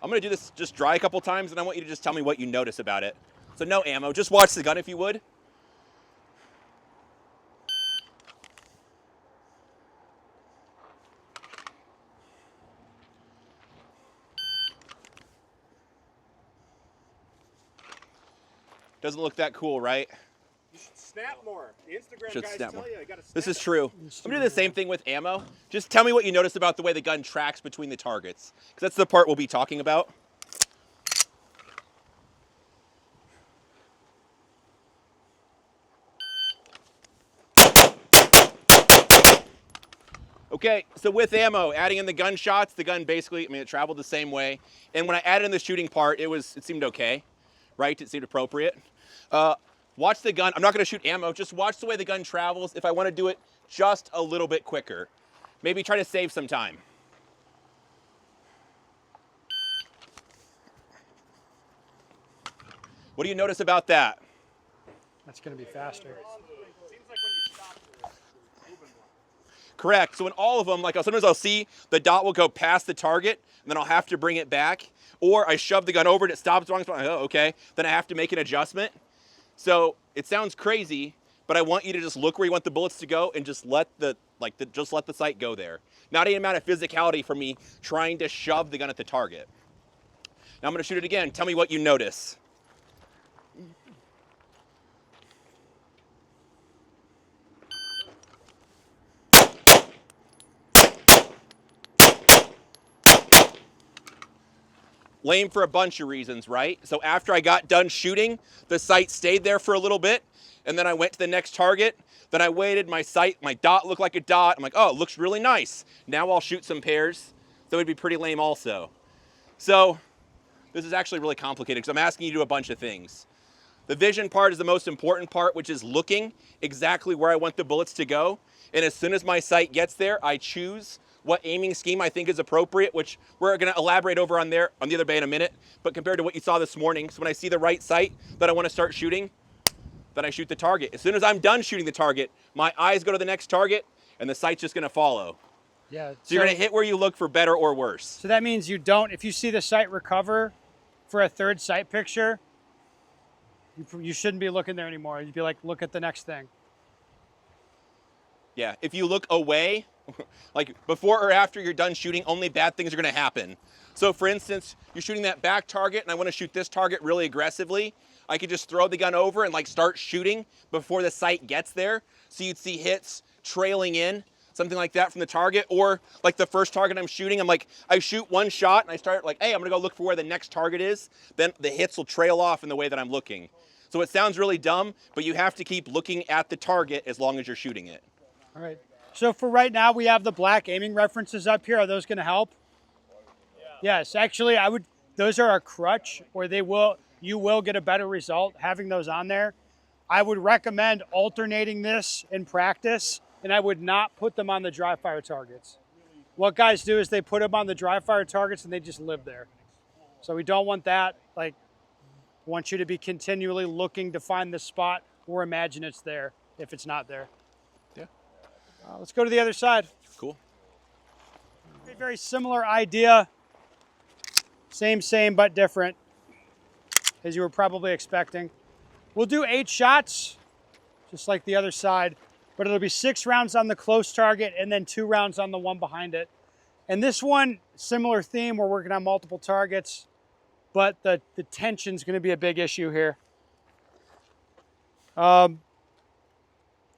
gonna do this just dry a couple times, and I want you to just tell me what you notice about it. So no ammo, just watch the gun if you would. Doesn't look that cool, right? You should snap more. The Instagram Should guys snap tell more. you gotta snap. This is true. I'm gonna do the same thing with ammo. Just tell me what you notice about the way the gun tracks between the targets, because that's the part we'll be talking about. Okay, so with ammo, adding in the gunshots, the gun basically, it traveled the same way. And when I added in the shooting part, it seemed okay, right? It seemed appropriate. Watch the gun. I'm not gonna shoot ammo, just watch the way the gun travels if I wanna do it just a little bit quicker. Maybe try to save some time. What do you notice about that? That's gonna be faster. Seems like when you stop, it's moving more. Correct. So in all of them, like sometimes I'll see the dot will go past the target, and then I'll have to bring it back. Or I shove the gun over and it stops wrong spot. Oh, okay. Then I have to make an adjustment. So it sounds crazy, but I want you to just look where you want the bullets to go and just let the sight go there. Not any amount of physicality from me trying to shove the gun at the target. Now I'm going to shoot it again. Tell me what you notice. Lame for a bunch of reasons, right? So after I got done shooting, the sight stayed there for a little bit, and then I went to the next target. Then I waited, my dot looked like a dot. I'm like, oh, it looks really nice. Now I'll shoot some pairs. So it'd be pretty lame also. So this is actually really complicated because I'm asking you to do a bunch of things. The vision part is the most important part, which is looking exactly where I want the bullets to go. And as soon as my sight gets there, I choose what aiming scheme I think is appropriate, which we're going to elaborate over on the other bay in a minute. But compared to what you saw this morning, so when I see the right sight that I want to start shooting, then I shoot the target. As soon as I'm done shooting the target, my eyes go to the next target, and the sight's just going to follow. Yeah. So you're going to hit where you look for better or worse. So that means you don't, if you see the sight recover for a third sight picture, you shouldn't be looking there anymore. You'd be like, look at the next thing. Yeah, if you look away, like before or after you're done shooting, only bad things are going to happen. So for instance, you're shooting that back target and I want to shoot this target really aggressively. I could just throw the gun over and like start shooting before the sight gets there. So you'd see hits trailing in, something like that from the target. Or like the first target I'm shooting, I'm like, I shoot one shot and I start like, hey, I'm going to go look for where the next target is. Then the hits will trail off in the way that I'm looking. So it sounds really dumb, but you have to keep looking at the target as long as you're shooting it. All right. So for right now, we have the black aiming references up here. Are those going to help? Yeah. Yes, actually, those are a crutch, or you will get a better result having those on there. I would recommend alternating this in practice, and I would not put them on the dry fire targets. What guys do is they put them on the dry fire targets and they just live there. So we don't want that. Like, I want you to be continually looking to find the spot or imagine it's there if it's not there. Yeah. Let's go to the other side. Cool. Very similar idea. Same, but different, as you were probably expecting. We'll do 8 shots, just like the other side, but it'll be 6 rounds on the close target and then 2 rounds on the one behind it. And this one, similar theme, we're working on multiple targets, but the tension's gonna be a big issue here. Yeah,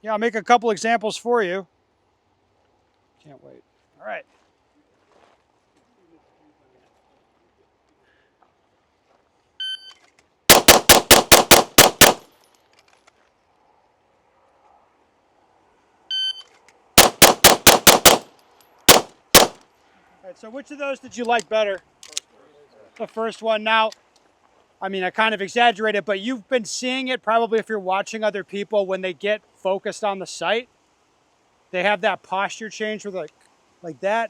I'll make a couple examples for you. Can't wait. All right. All right, so which of those did you like better? The first one. Now, I mean, I kind of exaggerated, but you've been seeing it probably if you're watching other people when they get focused on the sight. They have that posture change where like that.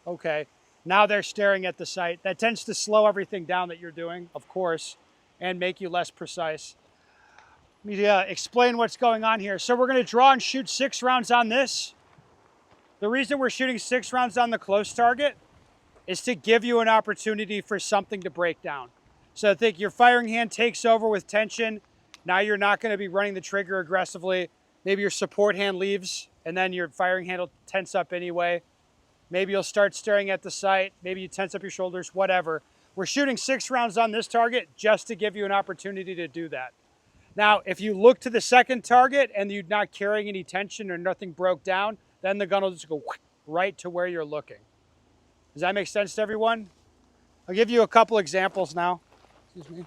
Okay, now they're staring at the sight. That tends to slow everything down that you're doing, of course, and make you less precise. Let me explain what's going on here. So we're going to draw and shoot 6 rounds on this. The reason we're shooting 6 rounds on the close target is to give you an opportunity for something to break down. So I think your firing hand takes over with tension. Now you're not going to be running the trigger aggressively. Maybe your support hand leaves, and then your firing hand will tense up anyway. Maybe you'll start staring at the sight. Maybe you tense up your shoulders, whatever. We're shooting 6 rounds on this target just to give you an opportunity to do that. Now, if you look to the second target and you're not carrying any tension or nothing broke down, then the gun will just go right to where you're looking. Does that make sense to everyone? I'll give you a couple examples now. Excuse me.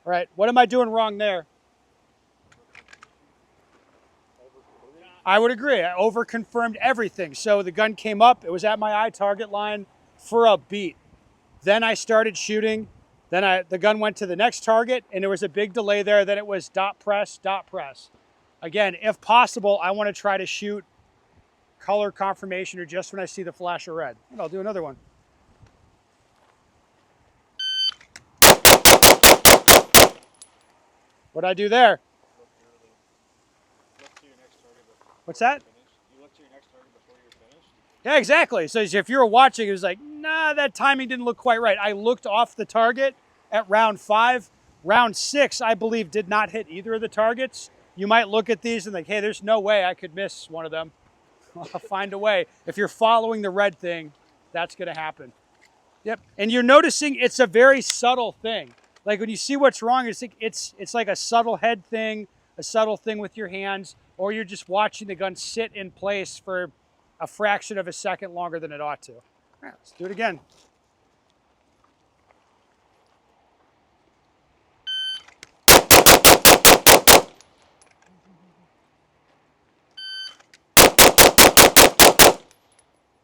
All right, what am I doing wrong there? I would agree. I over-confirmed everything. So the gun came up, it was at my eye target line for a beat. Then I started shooting. Then the gun went to the next target, and there was a big delay there. Then it was dot press, dot press. Again, if possible, I want to try to shoot color confirmation or just when I see the flash of red. And I'll do another one. What'd I do there? What's that? You look to your next target before you're finished? Yeah, exactly. So if you were watching, it was like, nah, that timing didn't look quite right. I looked off the target at round 5. Round 6, I believe, did not hit either of the targets. You might look at these and think, hey, there's no way I could miss one of them. I'll find a way. If you're following the red thing, that's going to happen. Yep. And you're noticing it's a very subtle thing. Like when you see what's wrong, it's like a subtle head thing, a subtle thing with your hands, or you're just watching the gun sit in place for a fraction of a second longer than it ought to. All right, let's do it again.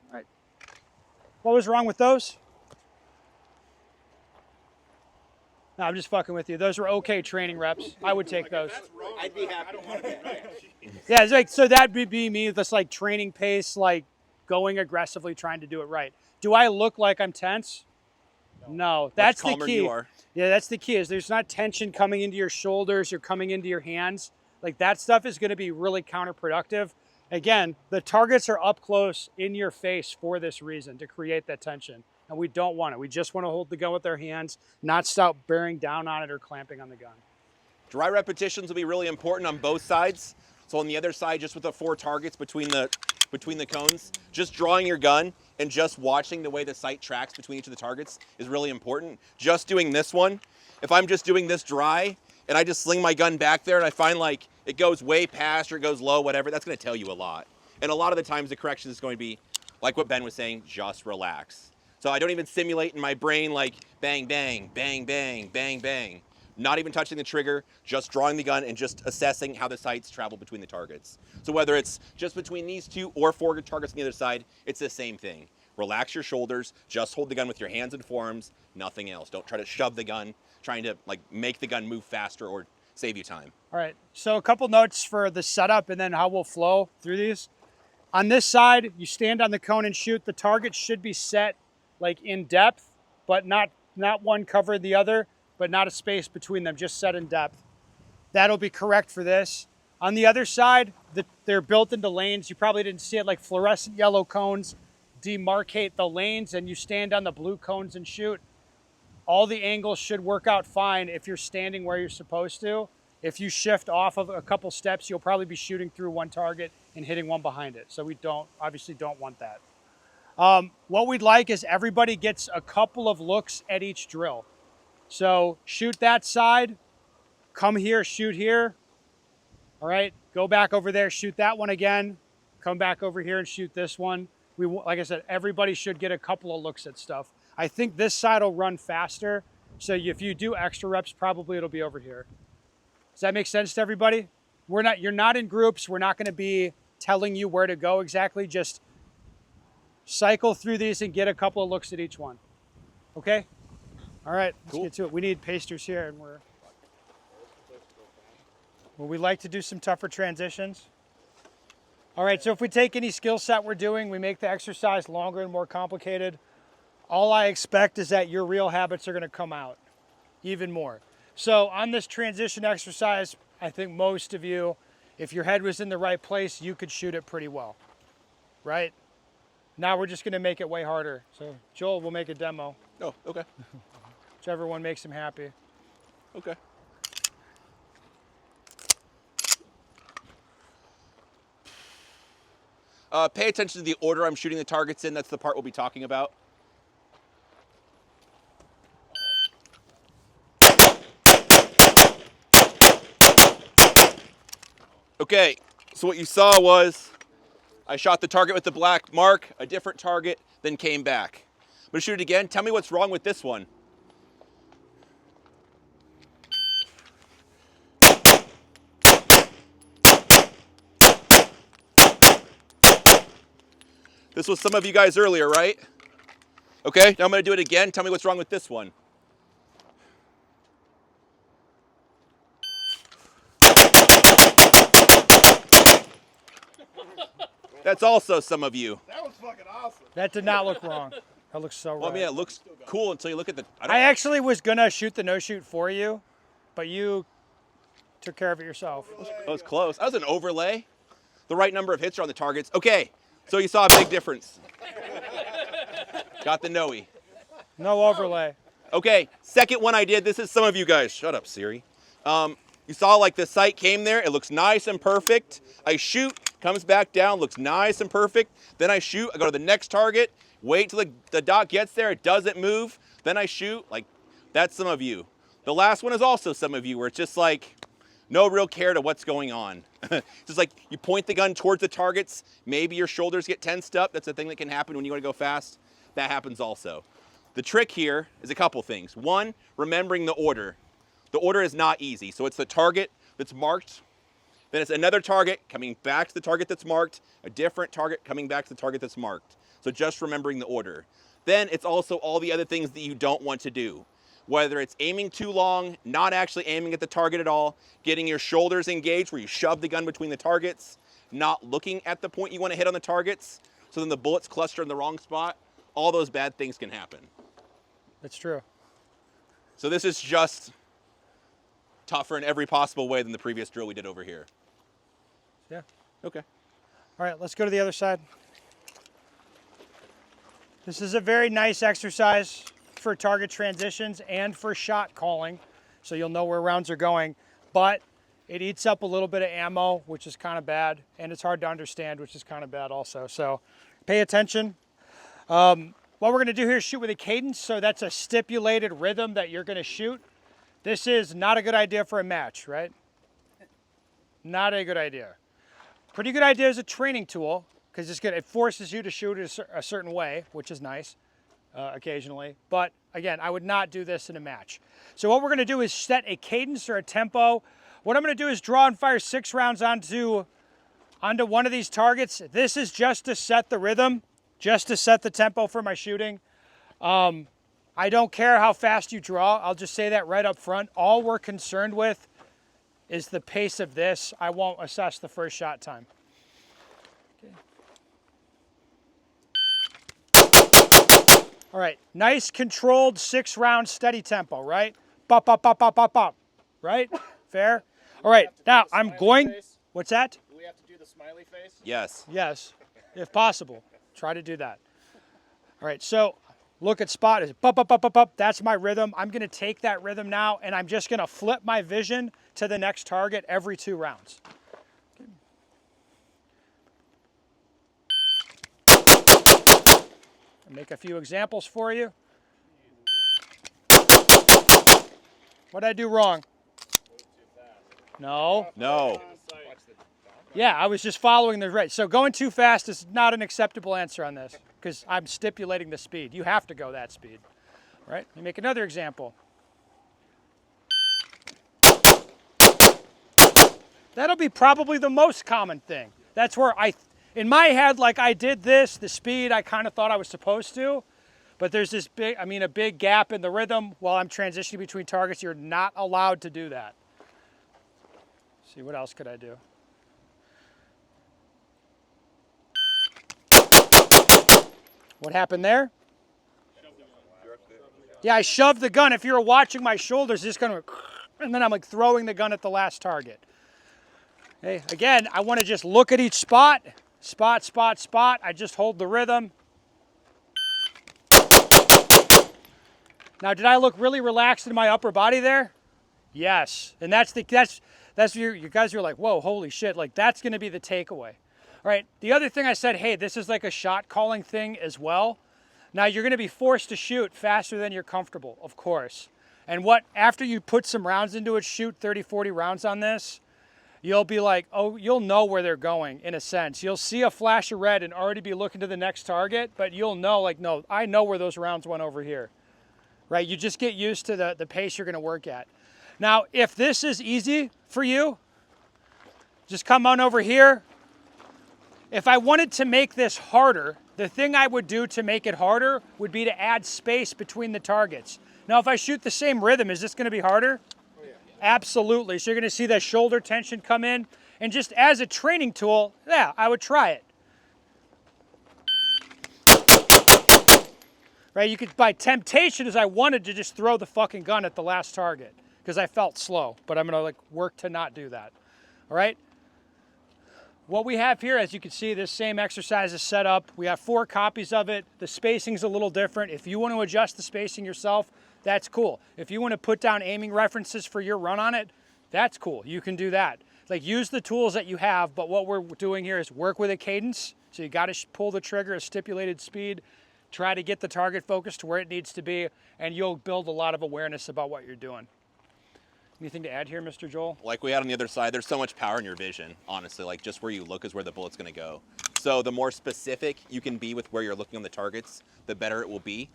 All right. What was wrong with those? No, I'm just fucking with you. Those were okay training reps. I would take those. I'd be happy. I don't want to be right. Yeah, it's like, so that would be me, this like training pace, like going aggressively trying to do it right. Do I look like I'm tense? No, that's the key. You are. Yeah, that's the key, is there's not tension coming into your shoulders or coming into your hands. Like that stuff is going to be really counterproductive. Again, the targets are up close in your face for this reason, to create that tension. And we don't want it. We just want to hold the gun with our hands, not stop bearing down on it or clamping on the gun. Dry repetitions will be really important on both sides. So on the other side, just with the 4 targets between the cones, just drawing your gun and just watching the way the sight tracks between each of the targets is really important. Just doing this one, if I'm just doing this dry and I just sling my gun back there and I find like it goes way past or it goes low, whatever, that's going to tell you a lot. And a lot of the times the correction is going to be, like what Ben was saying, just relax. So I don't even simulate in my brain like bang, bang, bang, bang, bang, bang. Not even touching the trigger, just drawing the gun and just assessing how the sights travel between the targets. So whether it's just between these 2 or 4 targets on the other side, it's the same thing. Relax your shoulders, just hold the gun with your hands and forearms, nothing else. Don't try to shove the gun, trying to like make the gun move faster or save you time. All right, so a couple notes for the setup and then how we'll flow through these. On this side, you stand on the cone and shoot. The target should be set like in depth, but not one covering the other, but not a space between them, just set in depth. That'll be correct for this. On the other side, they're built into lanes. You probably didn't see it, like fluorescent yellow cones demarcate the lanes, and you stand on the blue cones and shoot. All the angles should work out fine if you're standing where you're supposed to. If you shift off of a couple steps, you'll probably be shooting through one target and hitting one behind it. So we obviously don't want that. What we'd like is everybody gets a couple of looks at each drill. So shoot that side, come here, shoot here. All right, go back over there, shoot that one again, come back over here and shoot this one. Like I said, everybody should get a couple of looks at stuff. I think this side will run faster So if you do extra reps, probably it'll be over here. Does that make sense to everybody? You're not in groups. We're not going to be telling you where to go exactly. Just cycle through these and get a couple of looks at each one. Okay? All right, let's get to it. We need pasters here, and we like to do some tougher transitions. All right, so if we take any skill set we're doing, we make the exercise longer and more complicated. All I expect is that your real habits are going to come out even more. So on this transition exercise, I think most of you, if your head was in the right place, you could shoot it pretty well, right? Now we're just going to make it way harder. So Joel will make a demo. Oh, okay. Whichever one makes him happy. Okay. Pay attention to the order I'm shooting the targets in. That's the part we'll be talking about. Okay, so what you saw was I shot the target with the black mark, a different target, then came back. I'm gonna shoot it again. Tell me what's wrong with this one. This was some of you guys earlier, right? Okay, now I'm gonna do it again. Tell me what's wrong with this one. That's also some of you. That was fucking awesome. That did not look wrong. That looks so right. Well, I mean, it looks cool until you look at the... I actually was going to shoot the no-shoot for you, but you took care of it yourself. That was close. That was an overlay. The right number of hits are on the targets. Okay, so you saw a big difference. Got the no-y. No overlay. Okay, second one I did. This is some of you guys. Shut up, Siri. You saw like the sight came there. It looks nice and perfect. I shoot, comes back down, looks nice and perfect. Then I shoot, I go to the next target, wait till the dot gets there, it doesn't move. Then I shoot, like that's some of you. The last one is also some of you where it's just like no real care to what's going on. Just like you point the gun towards the targets, maybe your shoulders get tensed up. That's a thing that can happen when you want to go fast. That happens also. The trick here is a couple things. One, remembering the order. The order is not easy. So it's the target that's marked, then it's another target coming back to the target that's marked, a different target coming back to the target that's marked. So just remembering the order. Then it's also all the other things that you don't want to do. Whether it's aiming too long, not actually aiming at the target at all, getting your shoulders engaged where you shove the gun between the targets, not looking at the point you want to hit on the targets, so then the bullets cluster in the wrong spot. All those bad things can happen. That's true. So this is just tougher in every possible way than the previous drill we did over here. Yeah. Okay. All right, let's go to the other side. This is a very nice exercise for target transitions and for shot calling, so you'll know where rounds are going, but it eats up a little bit of ammo, which is kind of bad, and it's hard to understand, which is kind of bad also. So pay attention. What we're going to do here is shoot with a cadence, so that's a stipulated rhythm that you're going to shoot. This is not a good idea for a match, right? Not a good idea. Pretty good idea as a training tool, because it forces you to shoot it a certain way, which is nice occasionally. But again, I would not do this in a match. So what we're going to do is set a cadence or a tempo. What I'm going to do is draw and fire 6 rounds onto one of these targets. This is just to set the rhythm, just to set the tempo for my shooting. I don't care how fast you draw. I'll just say that right up front. All we're concerned with is the pace of this. I won't assess the first shot time. Okay. All right, nice controlled 6-round steady tempo, right? Bop, bop, bop, bop, bop, bop, right? Fair? All right, now I'm going, what's that? Do we have to do the smiley face? Yes. Yes, if possible. Try to do that. All right, so look at spot. Is bop, bop, bop, bop, bop. That's my rhythm. I'm going to take that rhythm now, and I'm just going to flip my vision to the next target every 2 rounds. I'll make a few examples for you. What did I do wrong? No. No. Yeah, I was just following the rate. So going too fast is not an acceptable answer on this because I'm stipulating the speed. You have to go that speed, right? Let me make another example. That'll be probably the most common thing. That's where in my head, like I did this, the speed I kind of thought I was supposed to, but there's this a big gap in the rhythm while I'm transitioning between targets. You're not allowed to do that. Let's see, what else could I do? What happened there? Yeah, I shoved the gun. If you were watching my shoulders, just going to, and then I'm like throwing the gun at the last target. Okay, again, I want to just look at each spot. Spot, spot, spot. I just hold the rhythm. Now, did I look really relaxed in my upper body there? Yes. And that's you guys are like, whoa, holy shit. Like, that's going to be the takeaway. All right. The other thing I said, hey, this is like a shot calling thing as well. Now, you're going to be forced to shoot faster than you're comfortable, of course. And after you put some rounds into it, shoot 30, 40 rounds on this, you'll be like, oh, you'll know where they're going in a sense. You'll see a flash of red and already be looking to the next target, but you'll know, like, no, I know where those rounds went over here, right? You just get used to the pace you're going to work at. Now, if this is easy for you, just come on over here. If I wanted to make this harder, the thing I would do to make it harder would be to add space between the targets. Now, if I shoot the same rhythm, is this going to be harder? Oh, yeah. Absolutely. So you're going to see that shoulder tension come in. And just as a training tool, yeah, I would try it. Right? You could, by temptation, is I wanted to just throw the fucking gun at the last target because I felt slow. But I'm going to work to not do that. All right? What we have here, as you can see, this same exercise is set up. We have 4 copies of it. The spacing's a little different. If you want to adjust the spacing yourself, that's cool. If you want to put down aiming references for your run on it, that's cool. You can do that. Like, use the tools that you have, but what we're doing here is work with a cadence. So you got to pull the trigger at stipulated speed, try to get the target focus to where it needs to be, and you'll build a lot of awareness about what you're doing. Anything to add here, Mr. Joel? Like we had on the other side, there's so much power in your vision, honestly. Like, just where you look is where the bullet's gonna go. So the more specific you can be with where you're looking on the targets, the better it will be.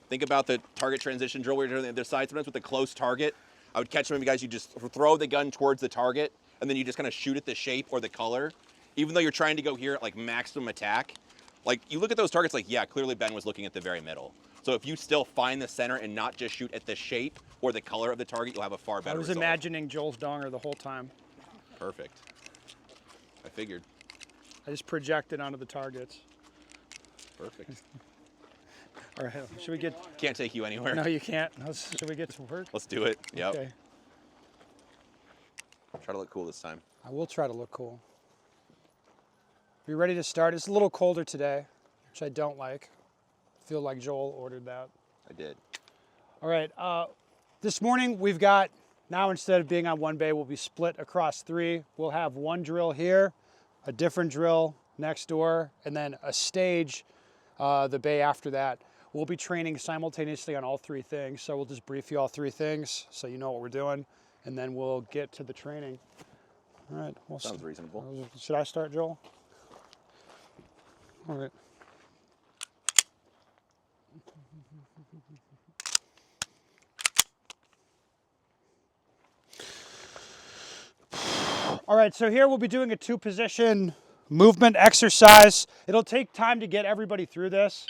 Think about the target transition drill we were doing on the other side. Sometimes with a close target, I would catch some of you guys, you just throw the gun towards the target, and then you just kind of shoot at the shape or the color. Even though you're trying to go here at like maximum attack, like you look at those targets like, yeah, clearly Ben was looking at the very middle. So if you still find the center and not just shoot at the shape or the color of the target, you'll have a far better result. I was imagining Joel's donger the whole time. Perfect. I figured. I just projected onto the targets. Perfect. All right, should we get... Can't take you anywhere. No, you can't. Should we get to work? Let's do it. Yep. Okay. Try to look cool this time. I will try to look cool. Are you ready to start? It's a little colder today, which I don't like. I feel like Joel ordered that. I did. All right. This morning we've got, now instead of being on one bay, we'll be split across 3. We'll have one drill here, a different drill next door, and then a stage the bay after that. We'll be training simultaneously on all 3 things. So we'll just brief you all 3 things so you know what we're doing, and then we'll get to the training. All right. Sounds reasonable. Should I start, Joel? All right. All right, so here we'll be doing a 2-position movement exercise. It'll take time to get everybody through this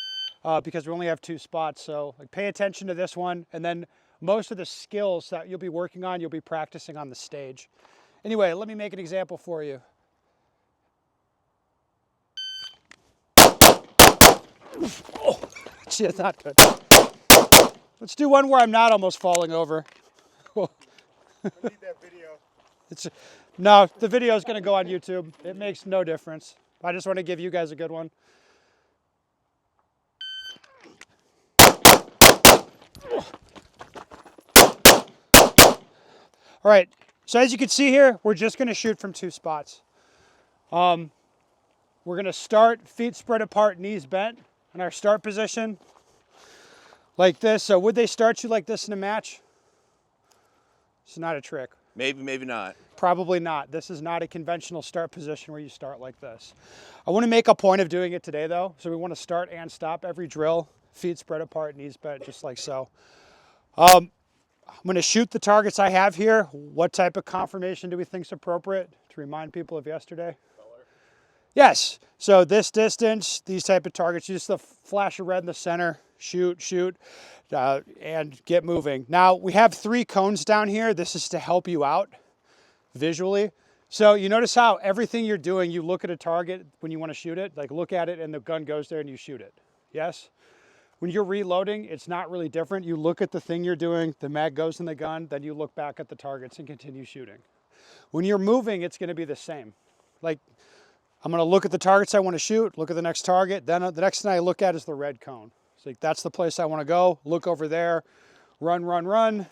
because we only have 2 spots. So pay attention to this one, and then most of the skills that you'll be working on, you'll be practicing on the stage. Anyway, let me make an example for you. Oh, gee, that's not good. Let's do one where I'm not almost falling over. I need that video. No, the video is going to go on YouTube. It makes no difference. I just want to give you guys a good one. All right, so as you can see here, we're just going to shoot from 2 spots. We're going to start feet spread apart, knees bent in our start position like this. So would they start you like this in a match? It's not a trick. Maybe, maybe not. Probably not. This is not a conventional start position where you start like this. I want to make a point of doing it today though. So we want to start and stop every drill, feet spread apart, knees bent, just like so. I'm going to shoot the targets I have here. What type of confirmation do we think is appropriate to remind people of yesterday? Color. Yes. So this distance, these type of targets, just the flash of red in the center, shoot, and get moving. Now we have 3 cones down here. This is to help you out visually. So you notice how everything you're doing, you look at a target when you want to shoot it, like look at it and the gun goes there and you shoot it. Yes? When you're reloading, it's not really different. You look at the thing you're doing, the mag goes in the gun, then you look back at the targets and continue shooting. When you're moving, it's going to be the same. Like, I'm going to look at the targets I want to shoot, look at the next target, then the next thing I look at is the red cone. It's like, that's the place I want to go, look over there, run.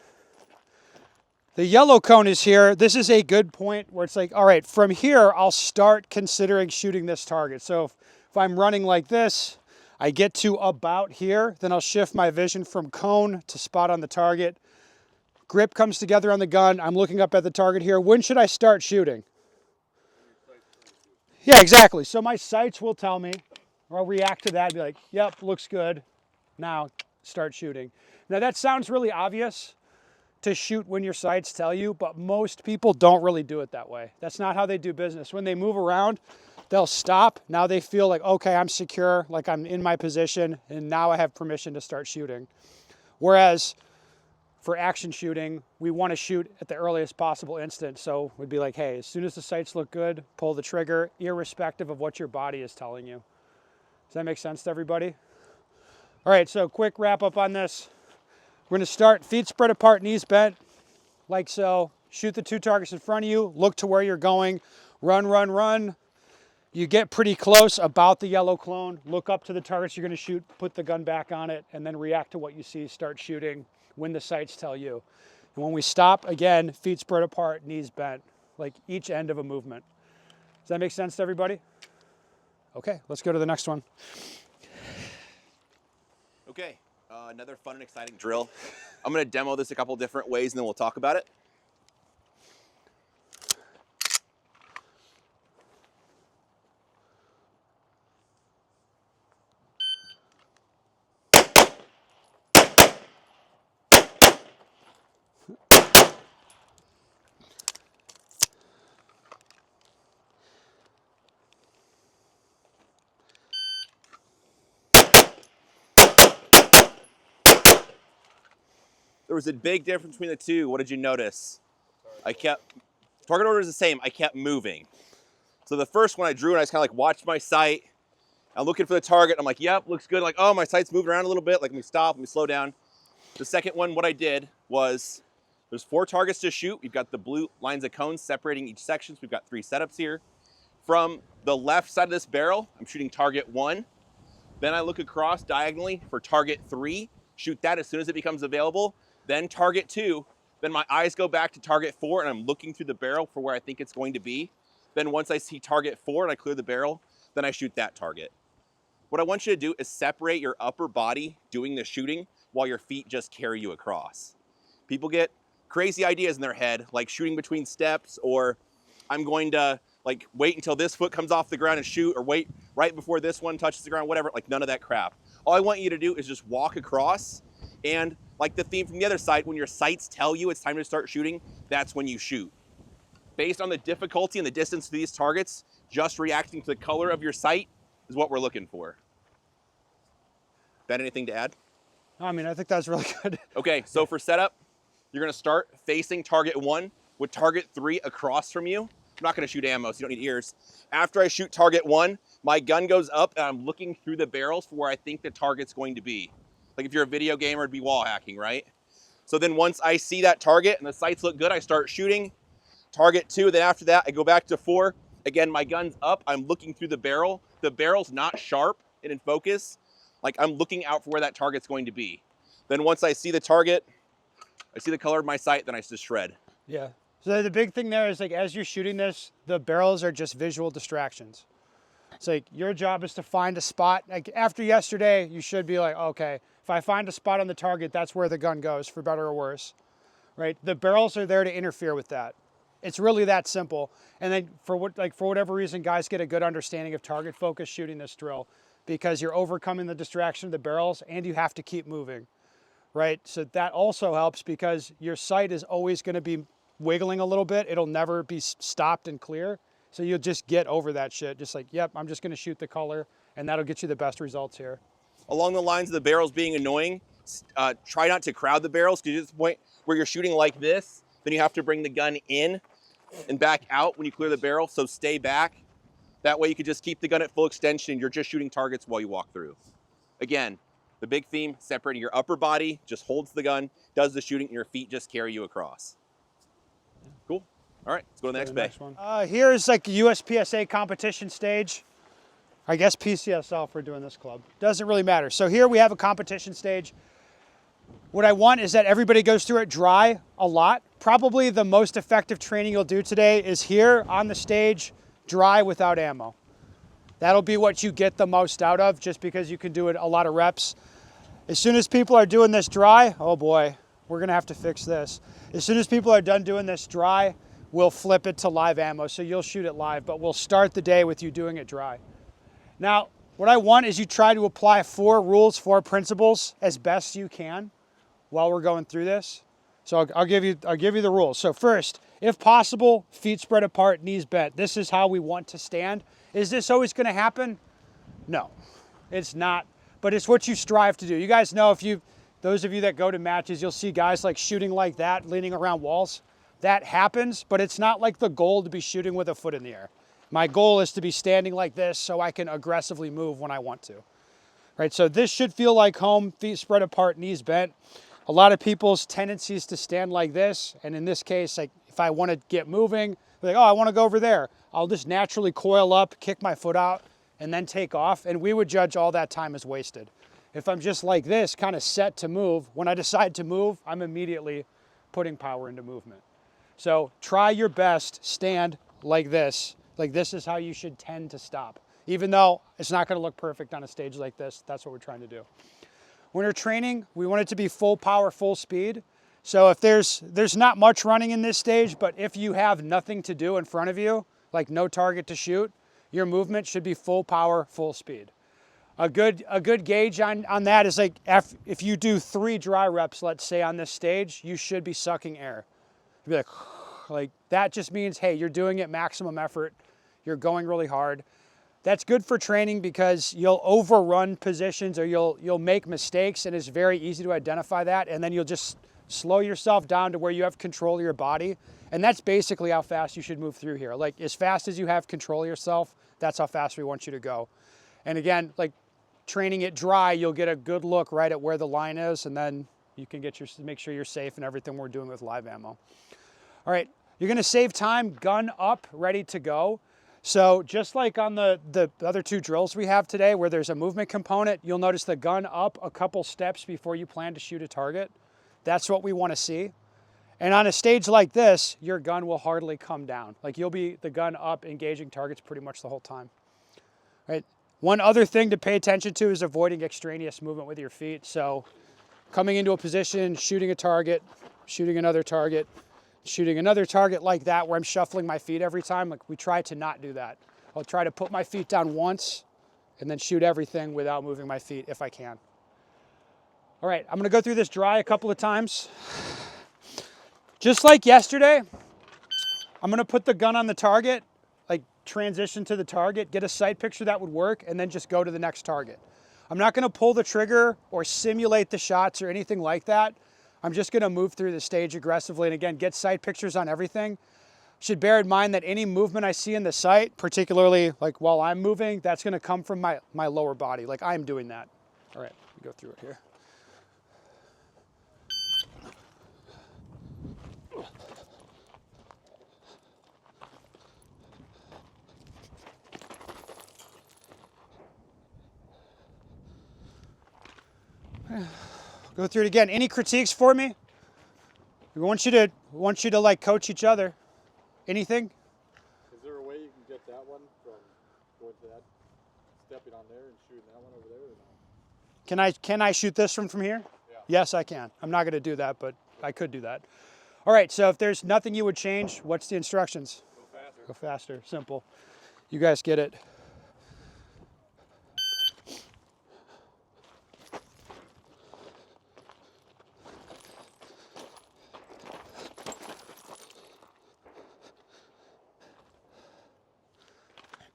The yellow cone is here. This is a good point where it's like, all right, from here, I'll start considering shooting this target. So if I'm running like this, I get to about here, then I'll shift my vision from cone to spot on the target. Grip comes together on the gun. I'm looking up at the target here. When should I start shooting? Yeah, exactly. So my sights will tell me, or I'll react to that and be like, yep, looks good. Now start shooting. Now that sounds really obvious to shoot when your sights tell you, but most people don't really do it that way. That's not how they do business. When they move around, they'll stop. Now they feel like, okay, I'm secure, like I'm in my position, and now I have permission to start shooting. Whereas for action shooting, we want to shoot at the earliest possible instant. So we'd be like, hey, as soon as the sights look good, pull the trigger, irrespective of what your body is telling you. Does that make sense to everybody? All right, so quick wrap up on this. We're going to start feet spread apart, knees bent, like so. Shoot the 2 targets in front of you, look to where you're going, run. You get pretty close about the yellow clone, look up to the targets you're going to shoot, put the gun back on it, and then react to what you see, start shooting when the sights tell you. And when we stop, again, feet spread apart, knees bent, like each end of a movement. Does that make sense to everybody? Okay, let's go to the next one. Okay, another fun and exciting drill. I'm going to demo this a couple different ways and then we'll talk about it. There was a big difference between the two. What did you notice? Target order is the same. I kept moving. So the first one I drew and I just kind of like watched my sight. I'm looking for the target. I'm like, yep, looks good. I'm like, oh, my sight's moving around a little bit. Like, let me stop, let me slow down. The second one, what I did was there's 4 targets to shoot. We've got the blue lines of cones separating each section. So we've got 3 setups here. From the left side of this barrel, I'm shooting target 1. Then I look across diagonally for target 3, shoot that as soon as it becomes available. Then target 2, then my eyes go back to target 4 and I'm looking through the barrel for where I think it's going to be. Then once I see target 4 and I clear the barrel, then I shoot that target. What I want you to do is separate your upper body doing the shooting while your feet just carry you across. People get crazy ideas in their head, like shooting between steps, or I'm going to like wait until this foot comes off the ground and shoot, or wait right before this one touches the ground, whatever, like none of that crap. All I want you to do is just walk across, and like the theme from the other side, when your sights tell you it's time to start shooting, that's when you shoot. Based on the difficulty and the distance to these targets, just reacting to the color of your sight is what we're looking for. Ben, anything to add? I mean, I think that's really good. Okay, so for setup, you're gonna start facing target 1 with target 3 across from you. I'm not gonna shoot ammo, so you don't need ears. After I shoot target 1, my gun goes up and I'm looking through the barrels for where I think the target's going to be. Like if you're a video gamer, it'd be wall hacking, right? So then once I see that target and the sights look good, I start shooting. Target 2, then after that, I go back to 4. Again, my gun's up, I'm looking through the barrel. The barrel's not sharp and in focus. Like I'm looking out for where that target's going to be. Then once I see the target, I see the color of my sight, then I just shred. Yeah. So the big thing there is like as you're shooting this, the barrels are just visual distractions. It's like your job is to find a spot. Like after yesterday, you should be like, okay, if I find a spot on the target, that's where the gun goes, for better or worse, right? The barrels are there to interfere with that. It's really that simple. And then for whatever reason, guys get a good understanding of target focus shooting this drill because you're overcoming the distraction of the barrels and you have to keep moving, right? So that also helps because your sight is always going to be wiggling a little bit. It'll never be stopped and clear. So you'll just get over that shit. Just like, yep, I'm just going to shoot the color, and that'll get you the best results here. Along the lines of the barrels being annoying, try not to crowd the barrels, because at this point where you're shooting like this, then you have to bring the gun in and back out when you clear the barrel, so stay back. That way you can just keep the gun at full extension. You're just shooting targets while you walk through. Again, the big theme, separating your upper body, just holds the gun, does the shooting, and your feet just carry you across. Cool. All right, let's go to the next bay. One. Here's like a USPSA competition stage. I guess PCSL if we're doing this club. Doesn't really matter. So here we have a competition stage. What I want is that everybody goes through it dry a lot. Probably the most effective training you'll do today is here on the stage, dry without ammo. That'll be what you get the most out of, just because you can do it a lot of reps. As soon as people are doing this dry, oh boy, we're gonna have to fix this. As soon as people are done doing this dry, we'll flip it to live ammo. So you'll shoot it live, but we'll start the day with you doing it dry. Now, what I want is you try to apply 4 rules, 4 principles as best you can while we're going through this. So I'll give you the rules. So first, if possible, feet spread apart, knees bent. This is how we want to stand. Is this always going to happen? No, it's not. But it's what you strive to do. You guys know, those of you that go to matches, you'll see guys like shooting like that, leaning around walls. That happens, but it's not like the goal to be shooting with a foot in the air. My goal is to be standing like this so I can aggressively move when I want to. Right, so this should feel like home, feet spread apart, knees bent. A lot of people's tendency is to stand like this, and in this case, like if I want to get moving, like, oh, I want to go over there, I'll just naturally coil up, kick my foot out, and then take off, and we would judge all that time as wasted. If I'm just like this, kind of set to move, when I decide to move, I'm immediately putting power into movement. So try your best, stand like this. Like this is how you should tend to stop. Even though it's not gonna look perfect on a stage like this, that's what we're trying to do. When we're training, we want it to be full power, full speed. So if there's not much running in this stage, but if you have nothing to do in front of you, like no target to shoot, your movement should be full power, full speed. A good gauge on that is like if you do 3 dry reps, let's say on this stage, you should be sucking air. You'd be like that just means, hey, you're doing it maximum effort. You're going really hard. That's good for training because you'll overrun positions or you'll make mistakes, and it's very easy to identify that, and then you'll just slow yourself down to where you have control of your body. And that's basically how fast you should move through here. Like as fast as you have control of yourself, that's how fast we want you to go. And again, like training it dry, you'll get a good look right at where the line is, and then you can make sure you're safe in everything we're doing with live ammo. All right, you're gonna save time, gun up, ready to go. So just like on the other 2 drills we have today where there's a movement component, you'll notice the gun up a couple steps before you plan to shoot a target. That's what we want to see. And on a stage like this, your gun will hardly come down. Like you'll be the gun up engaging targets pretty much the whole time. Right? One other thing to pay attention to is avoiding extraneous movement with your feet. So coming into a position, shooting a target, shooting another target, shooting another target like that where I'm shuffling my feet every time. Like we try to not do that. I'll try to put my feet down once and then shoot everything without moving my feet if I can. All right, I'm gonna go through this dry a couple of times. Just like yesterday, I'm gonna put the gun on the target, like transition to the target, get a sight picture that would work, and then just go to the next target. I'm not gonna pull the trigger or simulate the shots or anything like that. I'm just gonna move through the stage aggressively and again, get sight pictures on everything. Should bear in mind that any movement I see in the sight, particularly like while I'm moving, that's gonna come from my lower body. Like I'm doing that. All right, let me go through it here. Go through it again. Any critiques for me? We want you to like coach each other. Anything? Is there a way you can get that one from going to that, stepping on there and shooting that one over there? Or no? Can I shoot this from here? Yeah. Yes, I can. I'm not going to do that, but I could do that. All right, so if there's nothing you would change, what's the instructions? Go faster. Go faster. Simple. You guys get it.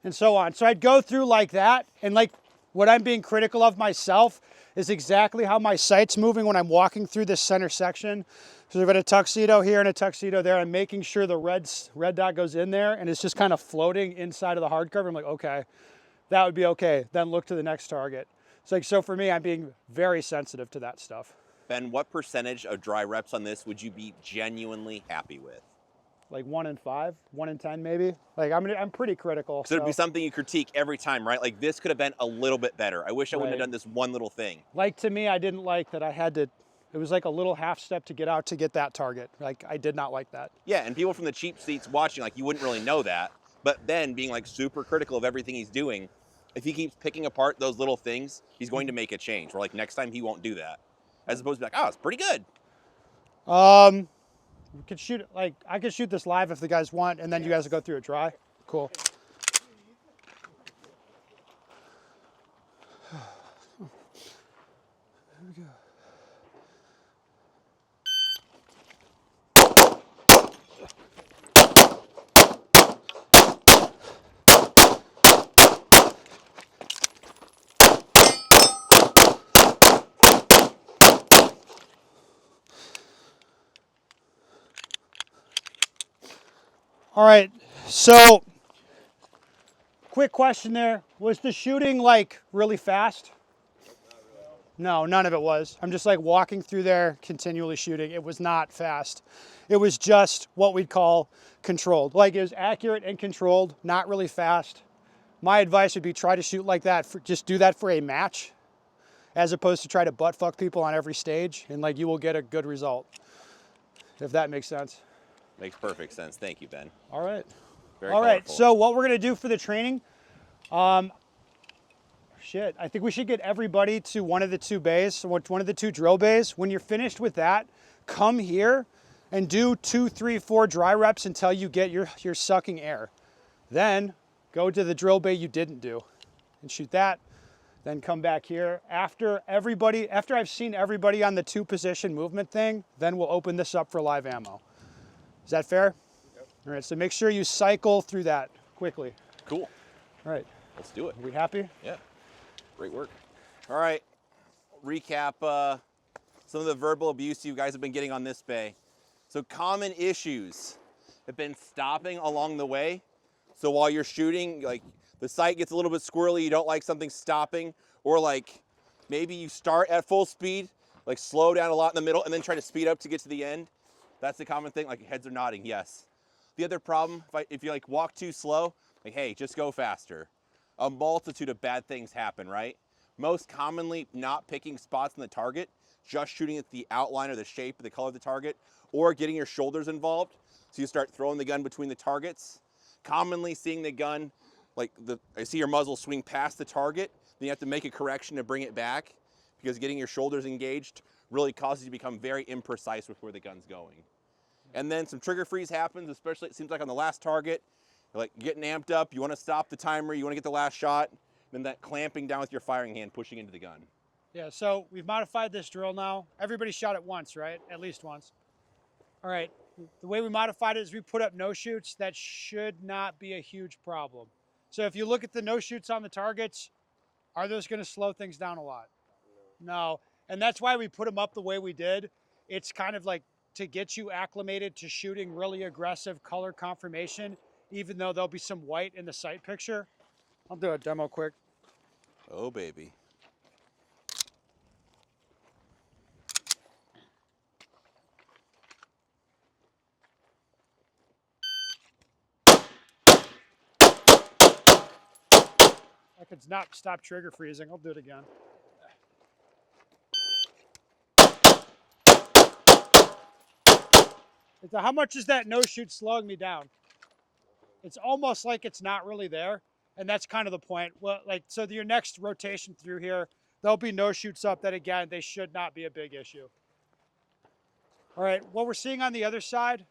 and so on. So I'd go through like that, and like what I'm being critical of myself is exactly how my sight's moving when I'm walking through this center section. So I've got a tuxedo here and a tuxedo there. I'm making sure the red dot goes in there and it's just kind of floating inside of the hard cover. I'm like, okay, that would be okay. Then look to the next target. It's like, so for me, I'm being very sensitive to that stuff. Ben, what percentage of dry reps on this would you be genuinely happy with? Like 1 in 5, 1 in 10 maybe. Like I'm pretty critical. So it'd be something you critique every time, right? Like this could have been a little bit better. I wish I wouldn't have done this one little thing. Like to me, I didn't like that I had to, it was like a little half step to get out to get that target. Like I did not like that. Yeah, and people from the cheap seats watching, like you wouldn't really know that. But Ben being like super critical of everything he's doing, if he keeps picking apart those little things, he's going to make a change. Or like next time he won't do that. As opposed to be like, oh, it's pretty good. We could shoot it, like I could shoot this live if the guys want, and then you guys will go through it dry. Cool. Here we go. All right, so quick question there. Was the shooting like really fast? No, none of it was. I'm just like walking through there, continually shooting. It was not fast. It was just what we'd call controlled. Like it was accurate and controlled, not really fast. My advice would be try to shoot like that. Just do that for a match as opposed to try to butt fuck people on every stage, and like you will get a good result, if that makes sense. Makes perfect sense. Thank you, Ben. All right. Very All right, colorful. so what we're gonna do for the training, I think we should get everybody to one of the two bays, one of the two drill bays. When you're finished with that, come here and do 2, 3, 4 dry reps until you get your sucking air. Then go to the drill bay you didn't do and shoot that. Then come back here. After I've seen everybody on the 2 position movement thing, then we'll open this up for live ammo. Is that fair? Yep. All right, so make sure you cycle through that quickly. Cool. All right, Let's do it. are we happy? Yeah. Great work. All right. Recap some of the verbal abuse you guys have been getting on this bay. So common issues have been stopping along the way. So while you're shooting, like the sight gets a little bit squirrely, you don't like something stopping, or like maybe you start at full speed, like slow down a lot in the middle and then try to speed up to get to the end. That's the common thing, like heads are nodding, yes. The other problem, if you like walk too slow, like, hey, just go faster. A multitude of bad things happen, right? Most commonly not picking spots on the target, just shooting at the outline or the shape or the color of the target, or getting your shoulders involved. So you start throwing the gun between the targets. Commonly seeing the gun, like I see your muzzle swing past the target, then you have to make a correction to bring it back because getting your shoulders engaged really causes you to become very imprecise with where the gun's going. And then some trigger freeze happens, especially it seems like on the last target. You're like getting amped up, you want to stop the timer, you want to get the last shot, then that clamping down with your firing hand, pushing into the gun. Yeah, so we've modified this drill now. Everybody shot it once, right? At least once. All right, the way we modified it is we put up no-shoots. That should not be a huge problem. So if you look at the no-shoots on the targets, are those gonna slow things down a lot? No, and that's why we put them up the way we did. It's kind of like to get you acclimated to shooting really aggressive color confirmation, even though there'll be some white in the sight picture. I'll do a demo quick. Oh, baby. I could not stop trigger freezing. I'll do it again. How much is that no-shoot slowing me down? It's almost like it's not really there. And that's kind of the point. Well, like, so your next rotation through here, there'll be no-shoots up that, again, they should not be a big issue. All right, what we're seeing on the other side,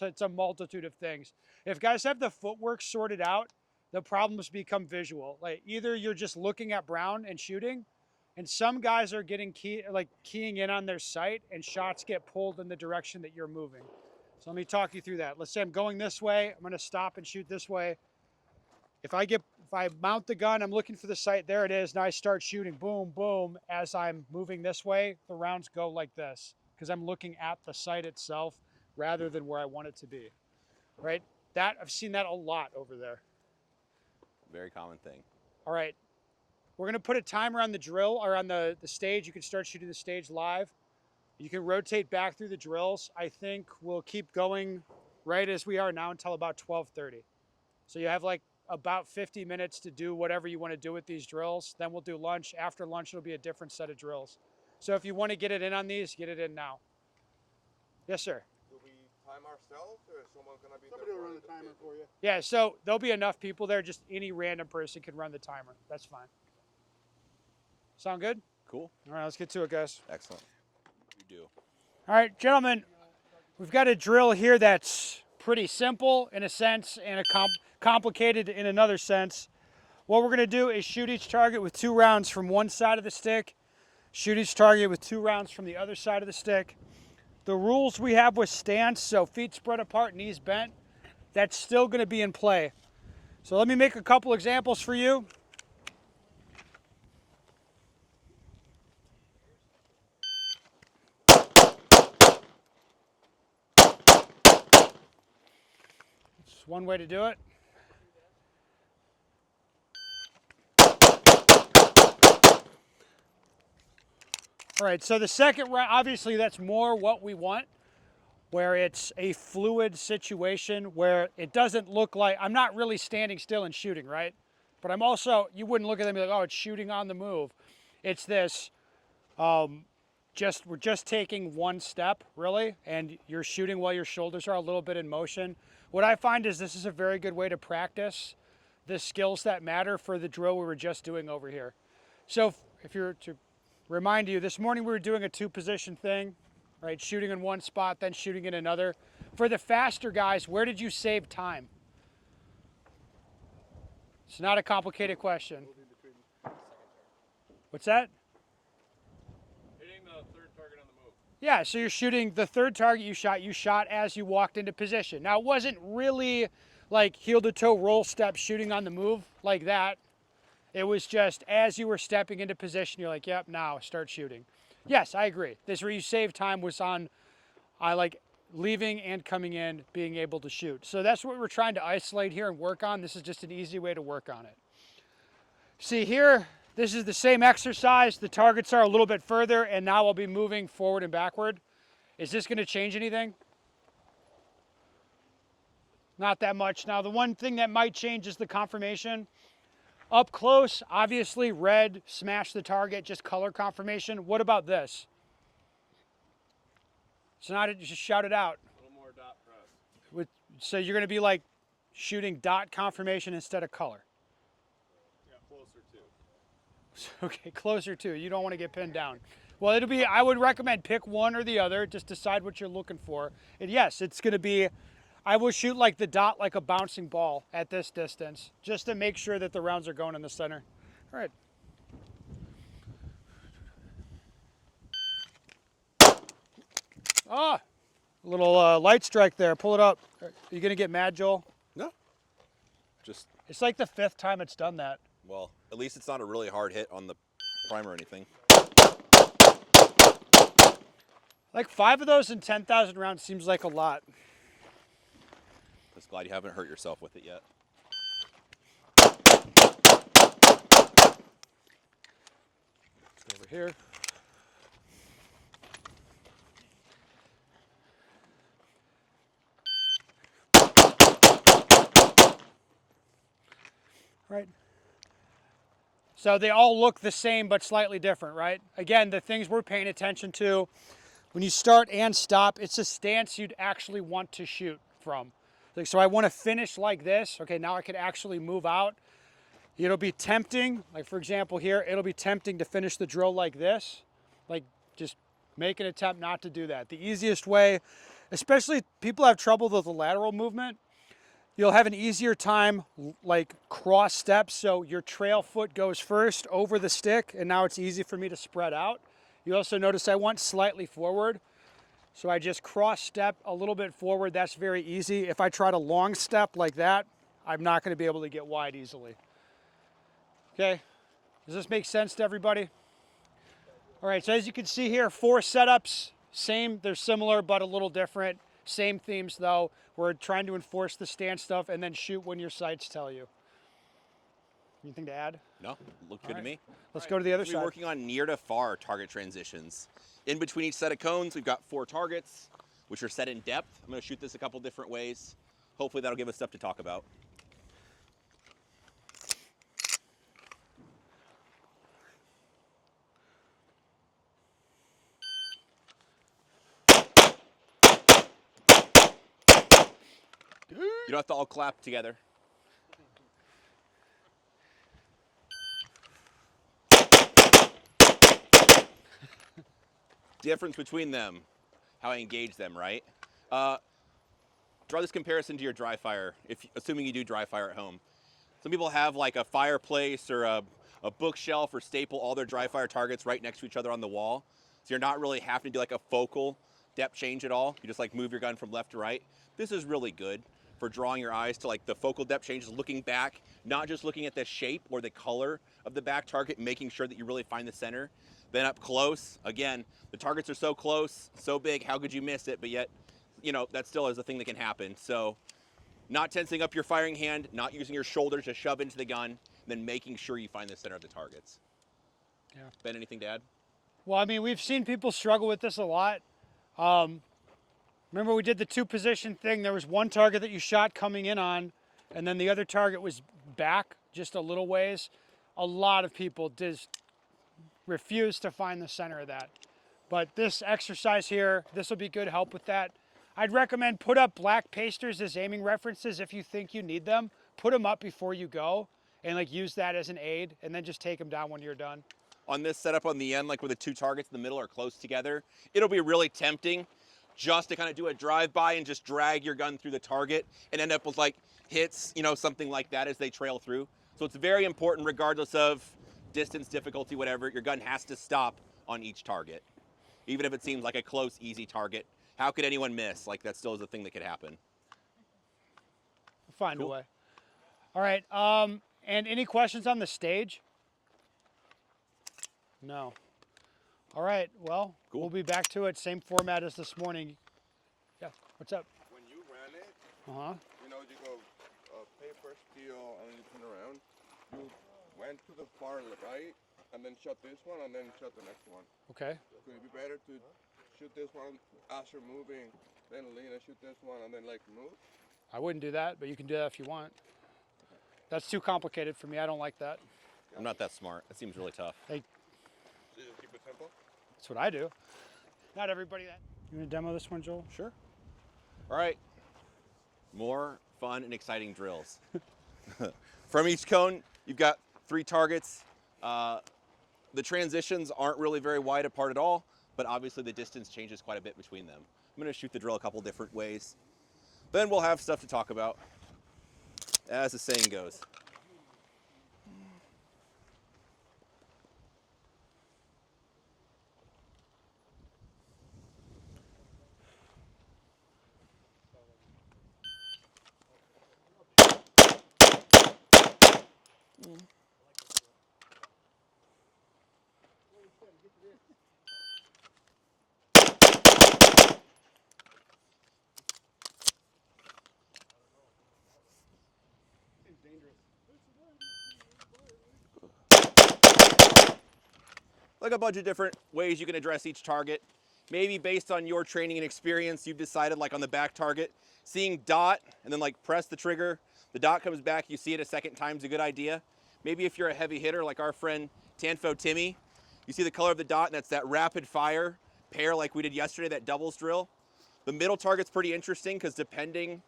it's a multitude of things. If guys have the footwork sorted out, the problems become visual. Like either you're just looking at brown and shooting, and some guys are getting keying in on their sight, and shots get pulled in the direction that you're moving. So let me talk you through that. Let's say I'm going this way. I'm going to stop and shoot this way. If I mount the gun, I'm looking for the sight, there it is, now I start shooting, boom, boom. As I'm moving this way, the rounds go like this, because I'm looking at the sight itself rather than where I want it to be, right? I've seen that a lot over there. Very common thing. All right, we're gonna put a timer on the drill, or on the stage. You can start shooting the stage live. You can rotate back through the drills. I think we'll keep going right as we are now until about 12:30. So you have like about 50 minutes to do whatever you want to do with these drills. Then we'll do lunch. After lunch, it'll be a different set of drills. So if you want to get it in on these, get it in now. Yes, sir. Do we time ourselves, or is someone gonna be Somebody there? will run the timer for you. Yeah, so there'll be enough people there. Just any random person can run the timer. That's fine. Sound good? Cool. All right, let's get to it, guys. Excellent. You do. All right, gentlemen, we've got a drill here that's pretty simple in a sense and complicated in another sense. What we're going to do is shoot each target with 2 rounds from one side of the stick, shoot each target with 2 rounds from the other side of the stick. The rules we have with stance, so feet spread apart, knees bent, that's still going to be in play. So let me make a couple examples for you. It's one way to do it. All right, so the second round, obviously that's more what we want, where it's a fluid situation where it doesn't look like, I'm not really standing still and shooting, right? But I'm also, you wouldn't look at them and be like, oh, it's shooting on the move. It's this, we're just taking one step, really, and you're shooting while your shoulders are a little bit in motion. What I find is this is a very good way to practice the skills that matter for the drill we were just doing over here. So if you're to remind you, this morning we were doing a 2-position thing, right? Shooting in one spot, then shooting in another. For the faster guys, where did you save time? It's not a complicated question. What's that? Hitting the third target on the move. Yeah, so you're shooting the third target you shot as you walked into position. Now, it wasn't really like heel to toe roll step shooting on the move like that. It was just as you were stepping into position, you're like, yep, now start shooting. Yes, I agree. This where you save time was on, I like leaving and coming in, being able to shoot. So that's what we're trying to isolate here and work on. This is just an easy way to work on it. See here, this is the same exercise. The targets are a little bit further, and now I'll be moving forward and backward. Is this going to change anything? Not that much. Now, the one thing that might change is the confirmation. Up close, obviously red, smash the target, just color confirmation. What about this? So now just shout it out. A little more dot press. So you're going to be like shooting dot confirmation instead of color. Yeah, closer to. Okay, closer to. You don't want to get pinned down. Well, it'll be, I would recommend pick one or the other. Just decide what you're looking for. And yes, it's going to be, I will shoot like the dot like a bouncing ball at this distance, just to make sure that the rounds are going in the center. All right. Ah, a little light strike there. Pull it up. Are you going to get mad, Joel? No. Just, It's like the 5th time it's done that. well, at least it's not a really hard hit on the primer or anything. Like 5 of those in 10,000 rounds seems like a lot. Just glad you haven't hurt yourself with it yet. Over here. Right. So they all look the same but slightly different, right? Again, the things we're paying attention to when you start and stop, it's a stance you'd actually want to shoot from. Like, so I want to finish like this. Okay, now I can actually move out. It'll be tempting, like for example here, it'll be tempting to finish the drill like this. Like just make an attempt not to do that. The easiest way, especially people have trouble with the lateral movement, you'll have an easier time like cross steps. So your trail foot goes first over the stick, and now it's easy for me to spread out. You also notice I went slightly forward. So I just cross step a little bit forward. That's very easy. If I try to long step like that, I'm not going to be able to get wide easily. Okay, does this make sense to everybody? All right, so as you can see here, 4 setups, same, they're similar but a little different. Same themes though. We're trying to enforce the stand stuff and then shoot when your sights tell you. Anything to add? No, looked good to me. Let's go to the other We're side. working on near to far target transitions. In between each set of cones, we've got 4 targets, which are set in depth. I'm going to shoot this a couple different ways. Hopefully that'll give us stuff to talk about. You don't have to all clap together. Difference between them, how I engage them, right? Draw this comparison to your dry fire, assuming you do dry fire at home. Some people have like a fireplace or a bookshelf or staple all their dry fire targets right next to each other on the wall. So you're not really having to do like a focal depth change at all. You just like move your gun from left to right. This is really good for drawing your eyes to like the focal depth changes, looking back, not just looking at the shape or the color of the back target, making sure that you really find the center. Then up close, again, the targets are so close, so big, how could you miss it? But yet, you know, that still is a thing that can happen. So not tensing up your firing hand, not using your shoulders to shove into the gun, and then making sure you find the center of the targets. Yeah. Ben, anything to add? Well, I mean, we've seen people struggle with this a lot. Remember we did the 2-position thing. There was one target that you shot coming in on, and then the other target was back just a little ways. A lot of people just refuse to find the center of that. But this exercise here, this will be good help with that. I'd recommend put up black pasters as aiming references if you think you need them. Put them up before you go and like use that as an aid, and then just take them down when you're done. On this setup on the end, like where the 2 targets in the middle are close together, it'll be really tempting just to kind of do a drive-by and just drag your gun through the target and end up with like hits, you know, something like that as they trail through. So it's very important, regardless of distance, difficulty, whatever, your gun has to stop on each target. Even if it seems like a close, easy target. How could anyone miss? Like that still is a thing that could happen. Find Cool. a way. All right, and any questions on the stage? No. All right, well, Cool. we'll be back to it. Same format as this morning. Yeah, what's up? When you ran it, Uh-huh. you know, you go paper, steel, and you turn around. You went to the far right, and then shot this one, and then shot the next one. Okay. Could it be better to shoot this one as you're moving, then lean and shoot this one, and then like move? I wouldn't do that, but you can do that if you want. That's too complicated for me. I don't like that. I'm not that smart. That seems really tough. Hey, So you just keep it simple? that's what I do. Not everybody that. You want to demo this one, Joel? Sure. All right. More fun and exciting drills. From each cone, you've got 3 targets. The transitions aren't really very wide apart at all, but obviously the distance changes quite a bit between them. I'm going to shoot the drill a couple different ways. Then we'll have stuff to talk about, as the saying goes. Like a bunch of different ways you can address each target. Maybe based on your training and experience, you've decided like on the back target, seeing dot and then like press the trigger, the dot comes back, you see it a second time is a good idea. Maybe if you're a heavy hitter like our friend Tanfo Timmy, you see the color of the dot and that's that rapid fire pair like we did yesterday, that doubles drill. The middle target's pretty interesting because depending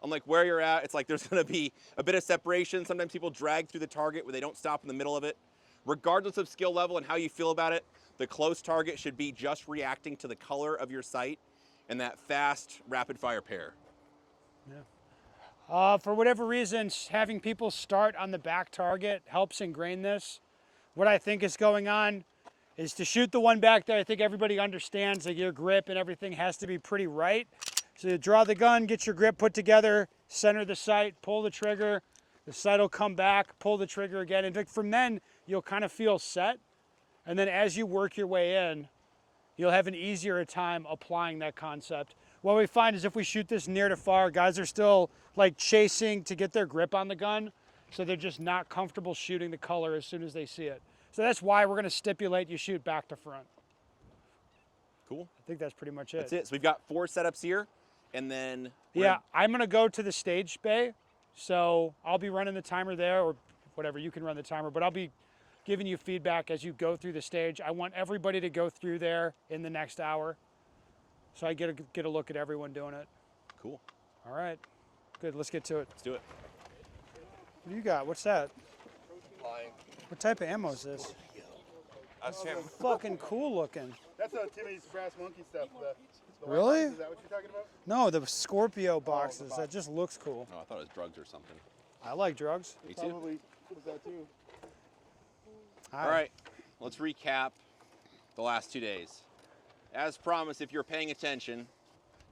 on like where you're at, it's like there's gonna be a bit of separation. Sometimes people drag through the target where they don't stop in the middle of it. Regardless of skill level and how you feel about it, the close target should be just reacting to the color of your sight and that fast rapid fire pair. For whatever reason, having people start on the back target helps ingrain this. What I think is going on is to shoot the one back there. I think everybody understands that your grip and everything has to be pretty right. So you draw the gun, get your grip put together, center the sight, pull the trigger, the sight will come back, pull the trigger again. And from then, you'll kind of feel set. And then as you work your way in, you'll have an easier time applying that concept. What we find is if we shoot this near to far, guys are still like chasing to get their grip on the gun. So they're just not comfortable shooting the color as soon as they see it. So that's why we're gonna stipulate you shoot back to front. Cool. I think that's pretty much it. That's it. So we've got 4 setups here, and then Yeah, I'm gonna go to the stage bay. So I'll be running the timer there, or whatever, you can run the timer, but I'll be giving you feedback as you go through the stage. I want everybody to go through there in the next hour. So I get a look at everyone doing it. Cool. All right, good, let's get to it. Let's do it. What do you got? What's that? Flying. What type of ammo is this? That's him. Fucking cool looking. That's Timmy's brass monkey stuff. The Really? Is that what you're talking about? No, the Scorpio boxes. That just looks cool. Oh, I thought it was drugs or something. I like drugs. Me too. Probably was that too. All right, let's recap the last 2 days. As promised, if you're paying attention,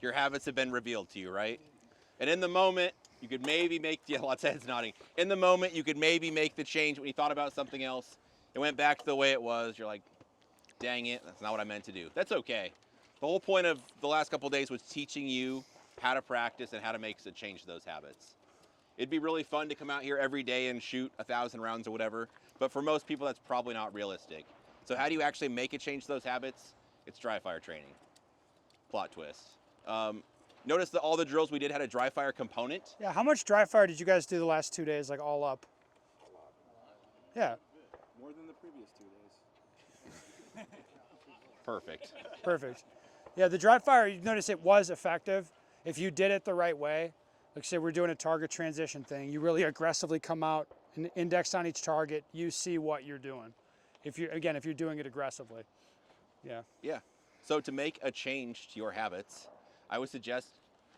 your habits have been revealed to you, right? And in the moment, you could maybe make, yeah, lots of heads nodding. In the moment, you could maybe make the change when you thought about something else. It went back to the way it was. You're like, dang it, that's not what I meant to do. That's okay. The whole point of the last couple of days was teaching you how to practice and how to make a change to those habits. It'd be really fun to come out here every day and shoot 1,000 rounds or whatever, but for most people, that's probably not realistic. So how do you actually make a change to those habits? It's dry fire training. Plot twist. Notice that all the drills we did had a dry fire component. Yeah, how much dry fire did you guys do the last 2 days, like all up? Yeah, More than the previous 2 days. Perfect. perfect. Yeah, the dry fire, you notice it was effective. If you did it the right way, like say we're doing a target transition thing, you really aggressively come out and index on each target, you see what you're doing. If you're doing it aggressively. Yeah. Yeah. So to make a change to your habits, I would suggest,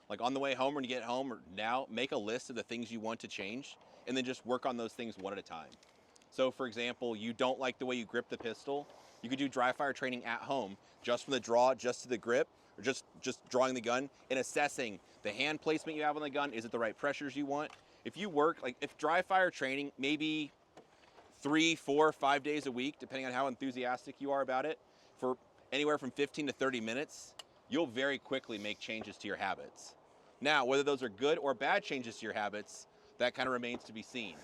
like on the way home or when you get home or now, make a list of the things you want to change and then just work on those things one at a time. So for example, you don't like the way you grip the pistol, you could do dry fire training at home, just from the draw, just to the grip, or just drawing the gun and assessing the hand placement you have on the gun. Is it the right pressures you want? If you work, like if dry fire training, maybe 3, 4, 5 days a week, depending on how enthusiastic you are about it, for anywhere from 15 to 30 minutes, you'll very quickly make changes to your habits. Now, whether those are good or bad changes to your habits, that kind of remains to be seen.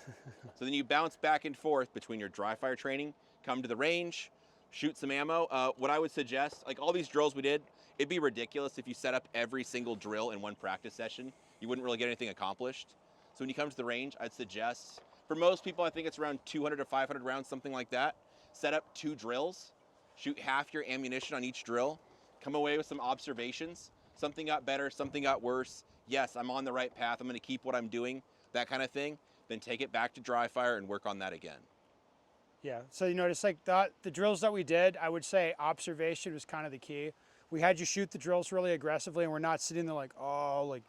So then you bounce back and forth between your dry fire training, come to the range, shoot some ammo. What I would suggest, like all these drills we did, it'd be ridiculous if you set up every single drill in one practice session. You wouldn't really get anything accomplished. So when you come to the range, I'd suggest, for most people, I think it's around 200 to 500 rounds, something like that. Set up 2 drills, shoot half your ammunition on each drill, come away with some observations. Something got better, something got worse. Yes, I'm on the right path. I'm gonna keep what I'm doing, that kind of thing. Then take it back to dry fire and work on that again. Yeah, so you notice like the drills that we did, I would say observation was kind of the key. We had you shoot the drills really aggressively and we're not sitting there like, oh, like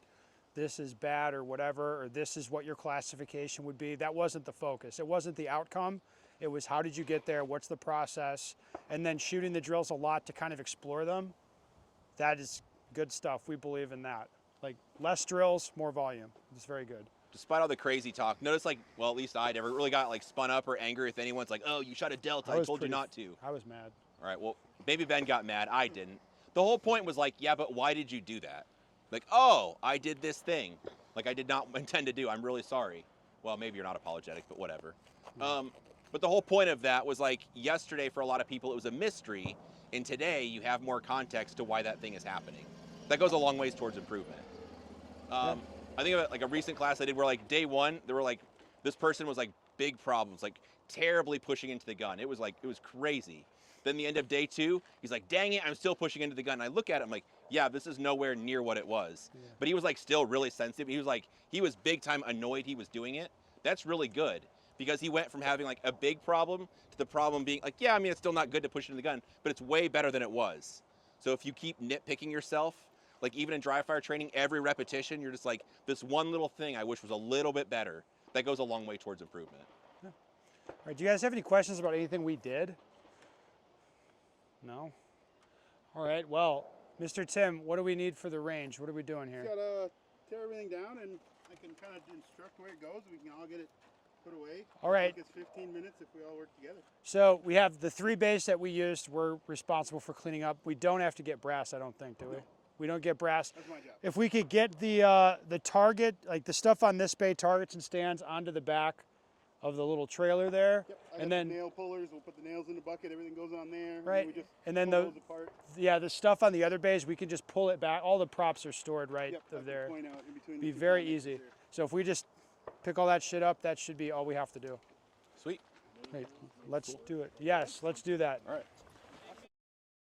this is bad or whatever, or this is what your classification would be. That wasn't the focus. It wasn't the outcome. It was how did you get there? What's the process? And then shooting the drills a lot to kind of explore them. That is good stuff. We believe in that. Like less drills, more volume. It's very good. Despite all the crazy talk, notice like, well, at least I never really got like spun up or angry if anyone's like, oh, you shot a Delta, I told you not to. I was mad. All right, well, maybe Ben got mad, I didn't. The whole point was like, yeah, but why did you do that? Like, oh, I did this thing. Like I did not intend to do, I'm really sorry. Well, maybe you're not apologetic, but whatever. But the whole point of that was like, yesterday for a lot of people, it was a mystery. And today you have more context to why that thing is happening. That goes a long ways towards improvement. I think of it like a recent class I did where like day 1, there were like, this person was like big problems, like terribly pushing into the gun. It was crazy. Then the end of day 2, he's like, dang it, I'm still pushing into the gun. And I look at him like, yeah, this is nowhere near what it was. Yeah. But he was like still really sensitive. He was big time annoyed he was doing it. That's really good because he went from having like a big problem to the problem being like, yeah, I mean, it's still not good to push into the gun, but it's way better than it was. So if you keep nitpicking yourself, like even in dry fire training, every repetition, you're just like, this one little thing I wish was a little bit better. That goes a long way towards improvement. Yeah. All right, do you guys have any questions about anything we did? No? All right, well, Mr. Tim, what do we need for the range? What are we doing here? Got tear everything down, and I can kind of instruct where it goes. We can all get it put away. All right. It's 15 minutes if we all work together. So we have the 3 bays that we used. We're responsible for cleaning up. We don't have to get brass, I don't think, do we? No. We don't get brass. That's my job. If we could get the target, like the stuff on this bay, targets and stands, onto the back of the little trailer there, Yep. I got and then the nail pullers. We'll put the nails in the bucket. Everything goes on there. Right. We just And then pull the- those apart. yeah, the stuff on the other bays, we can just pull it back. All the props are stored right Yep. I of can there. point out in between Be the two very comments easy. there. So if we just pick all that shit up, that should be all we have to do. Sweet. Hey, let's do it. Yes, let's do that. All right.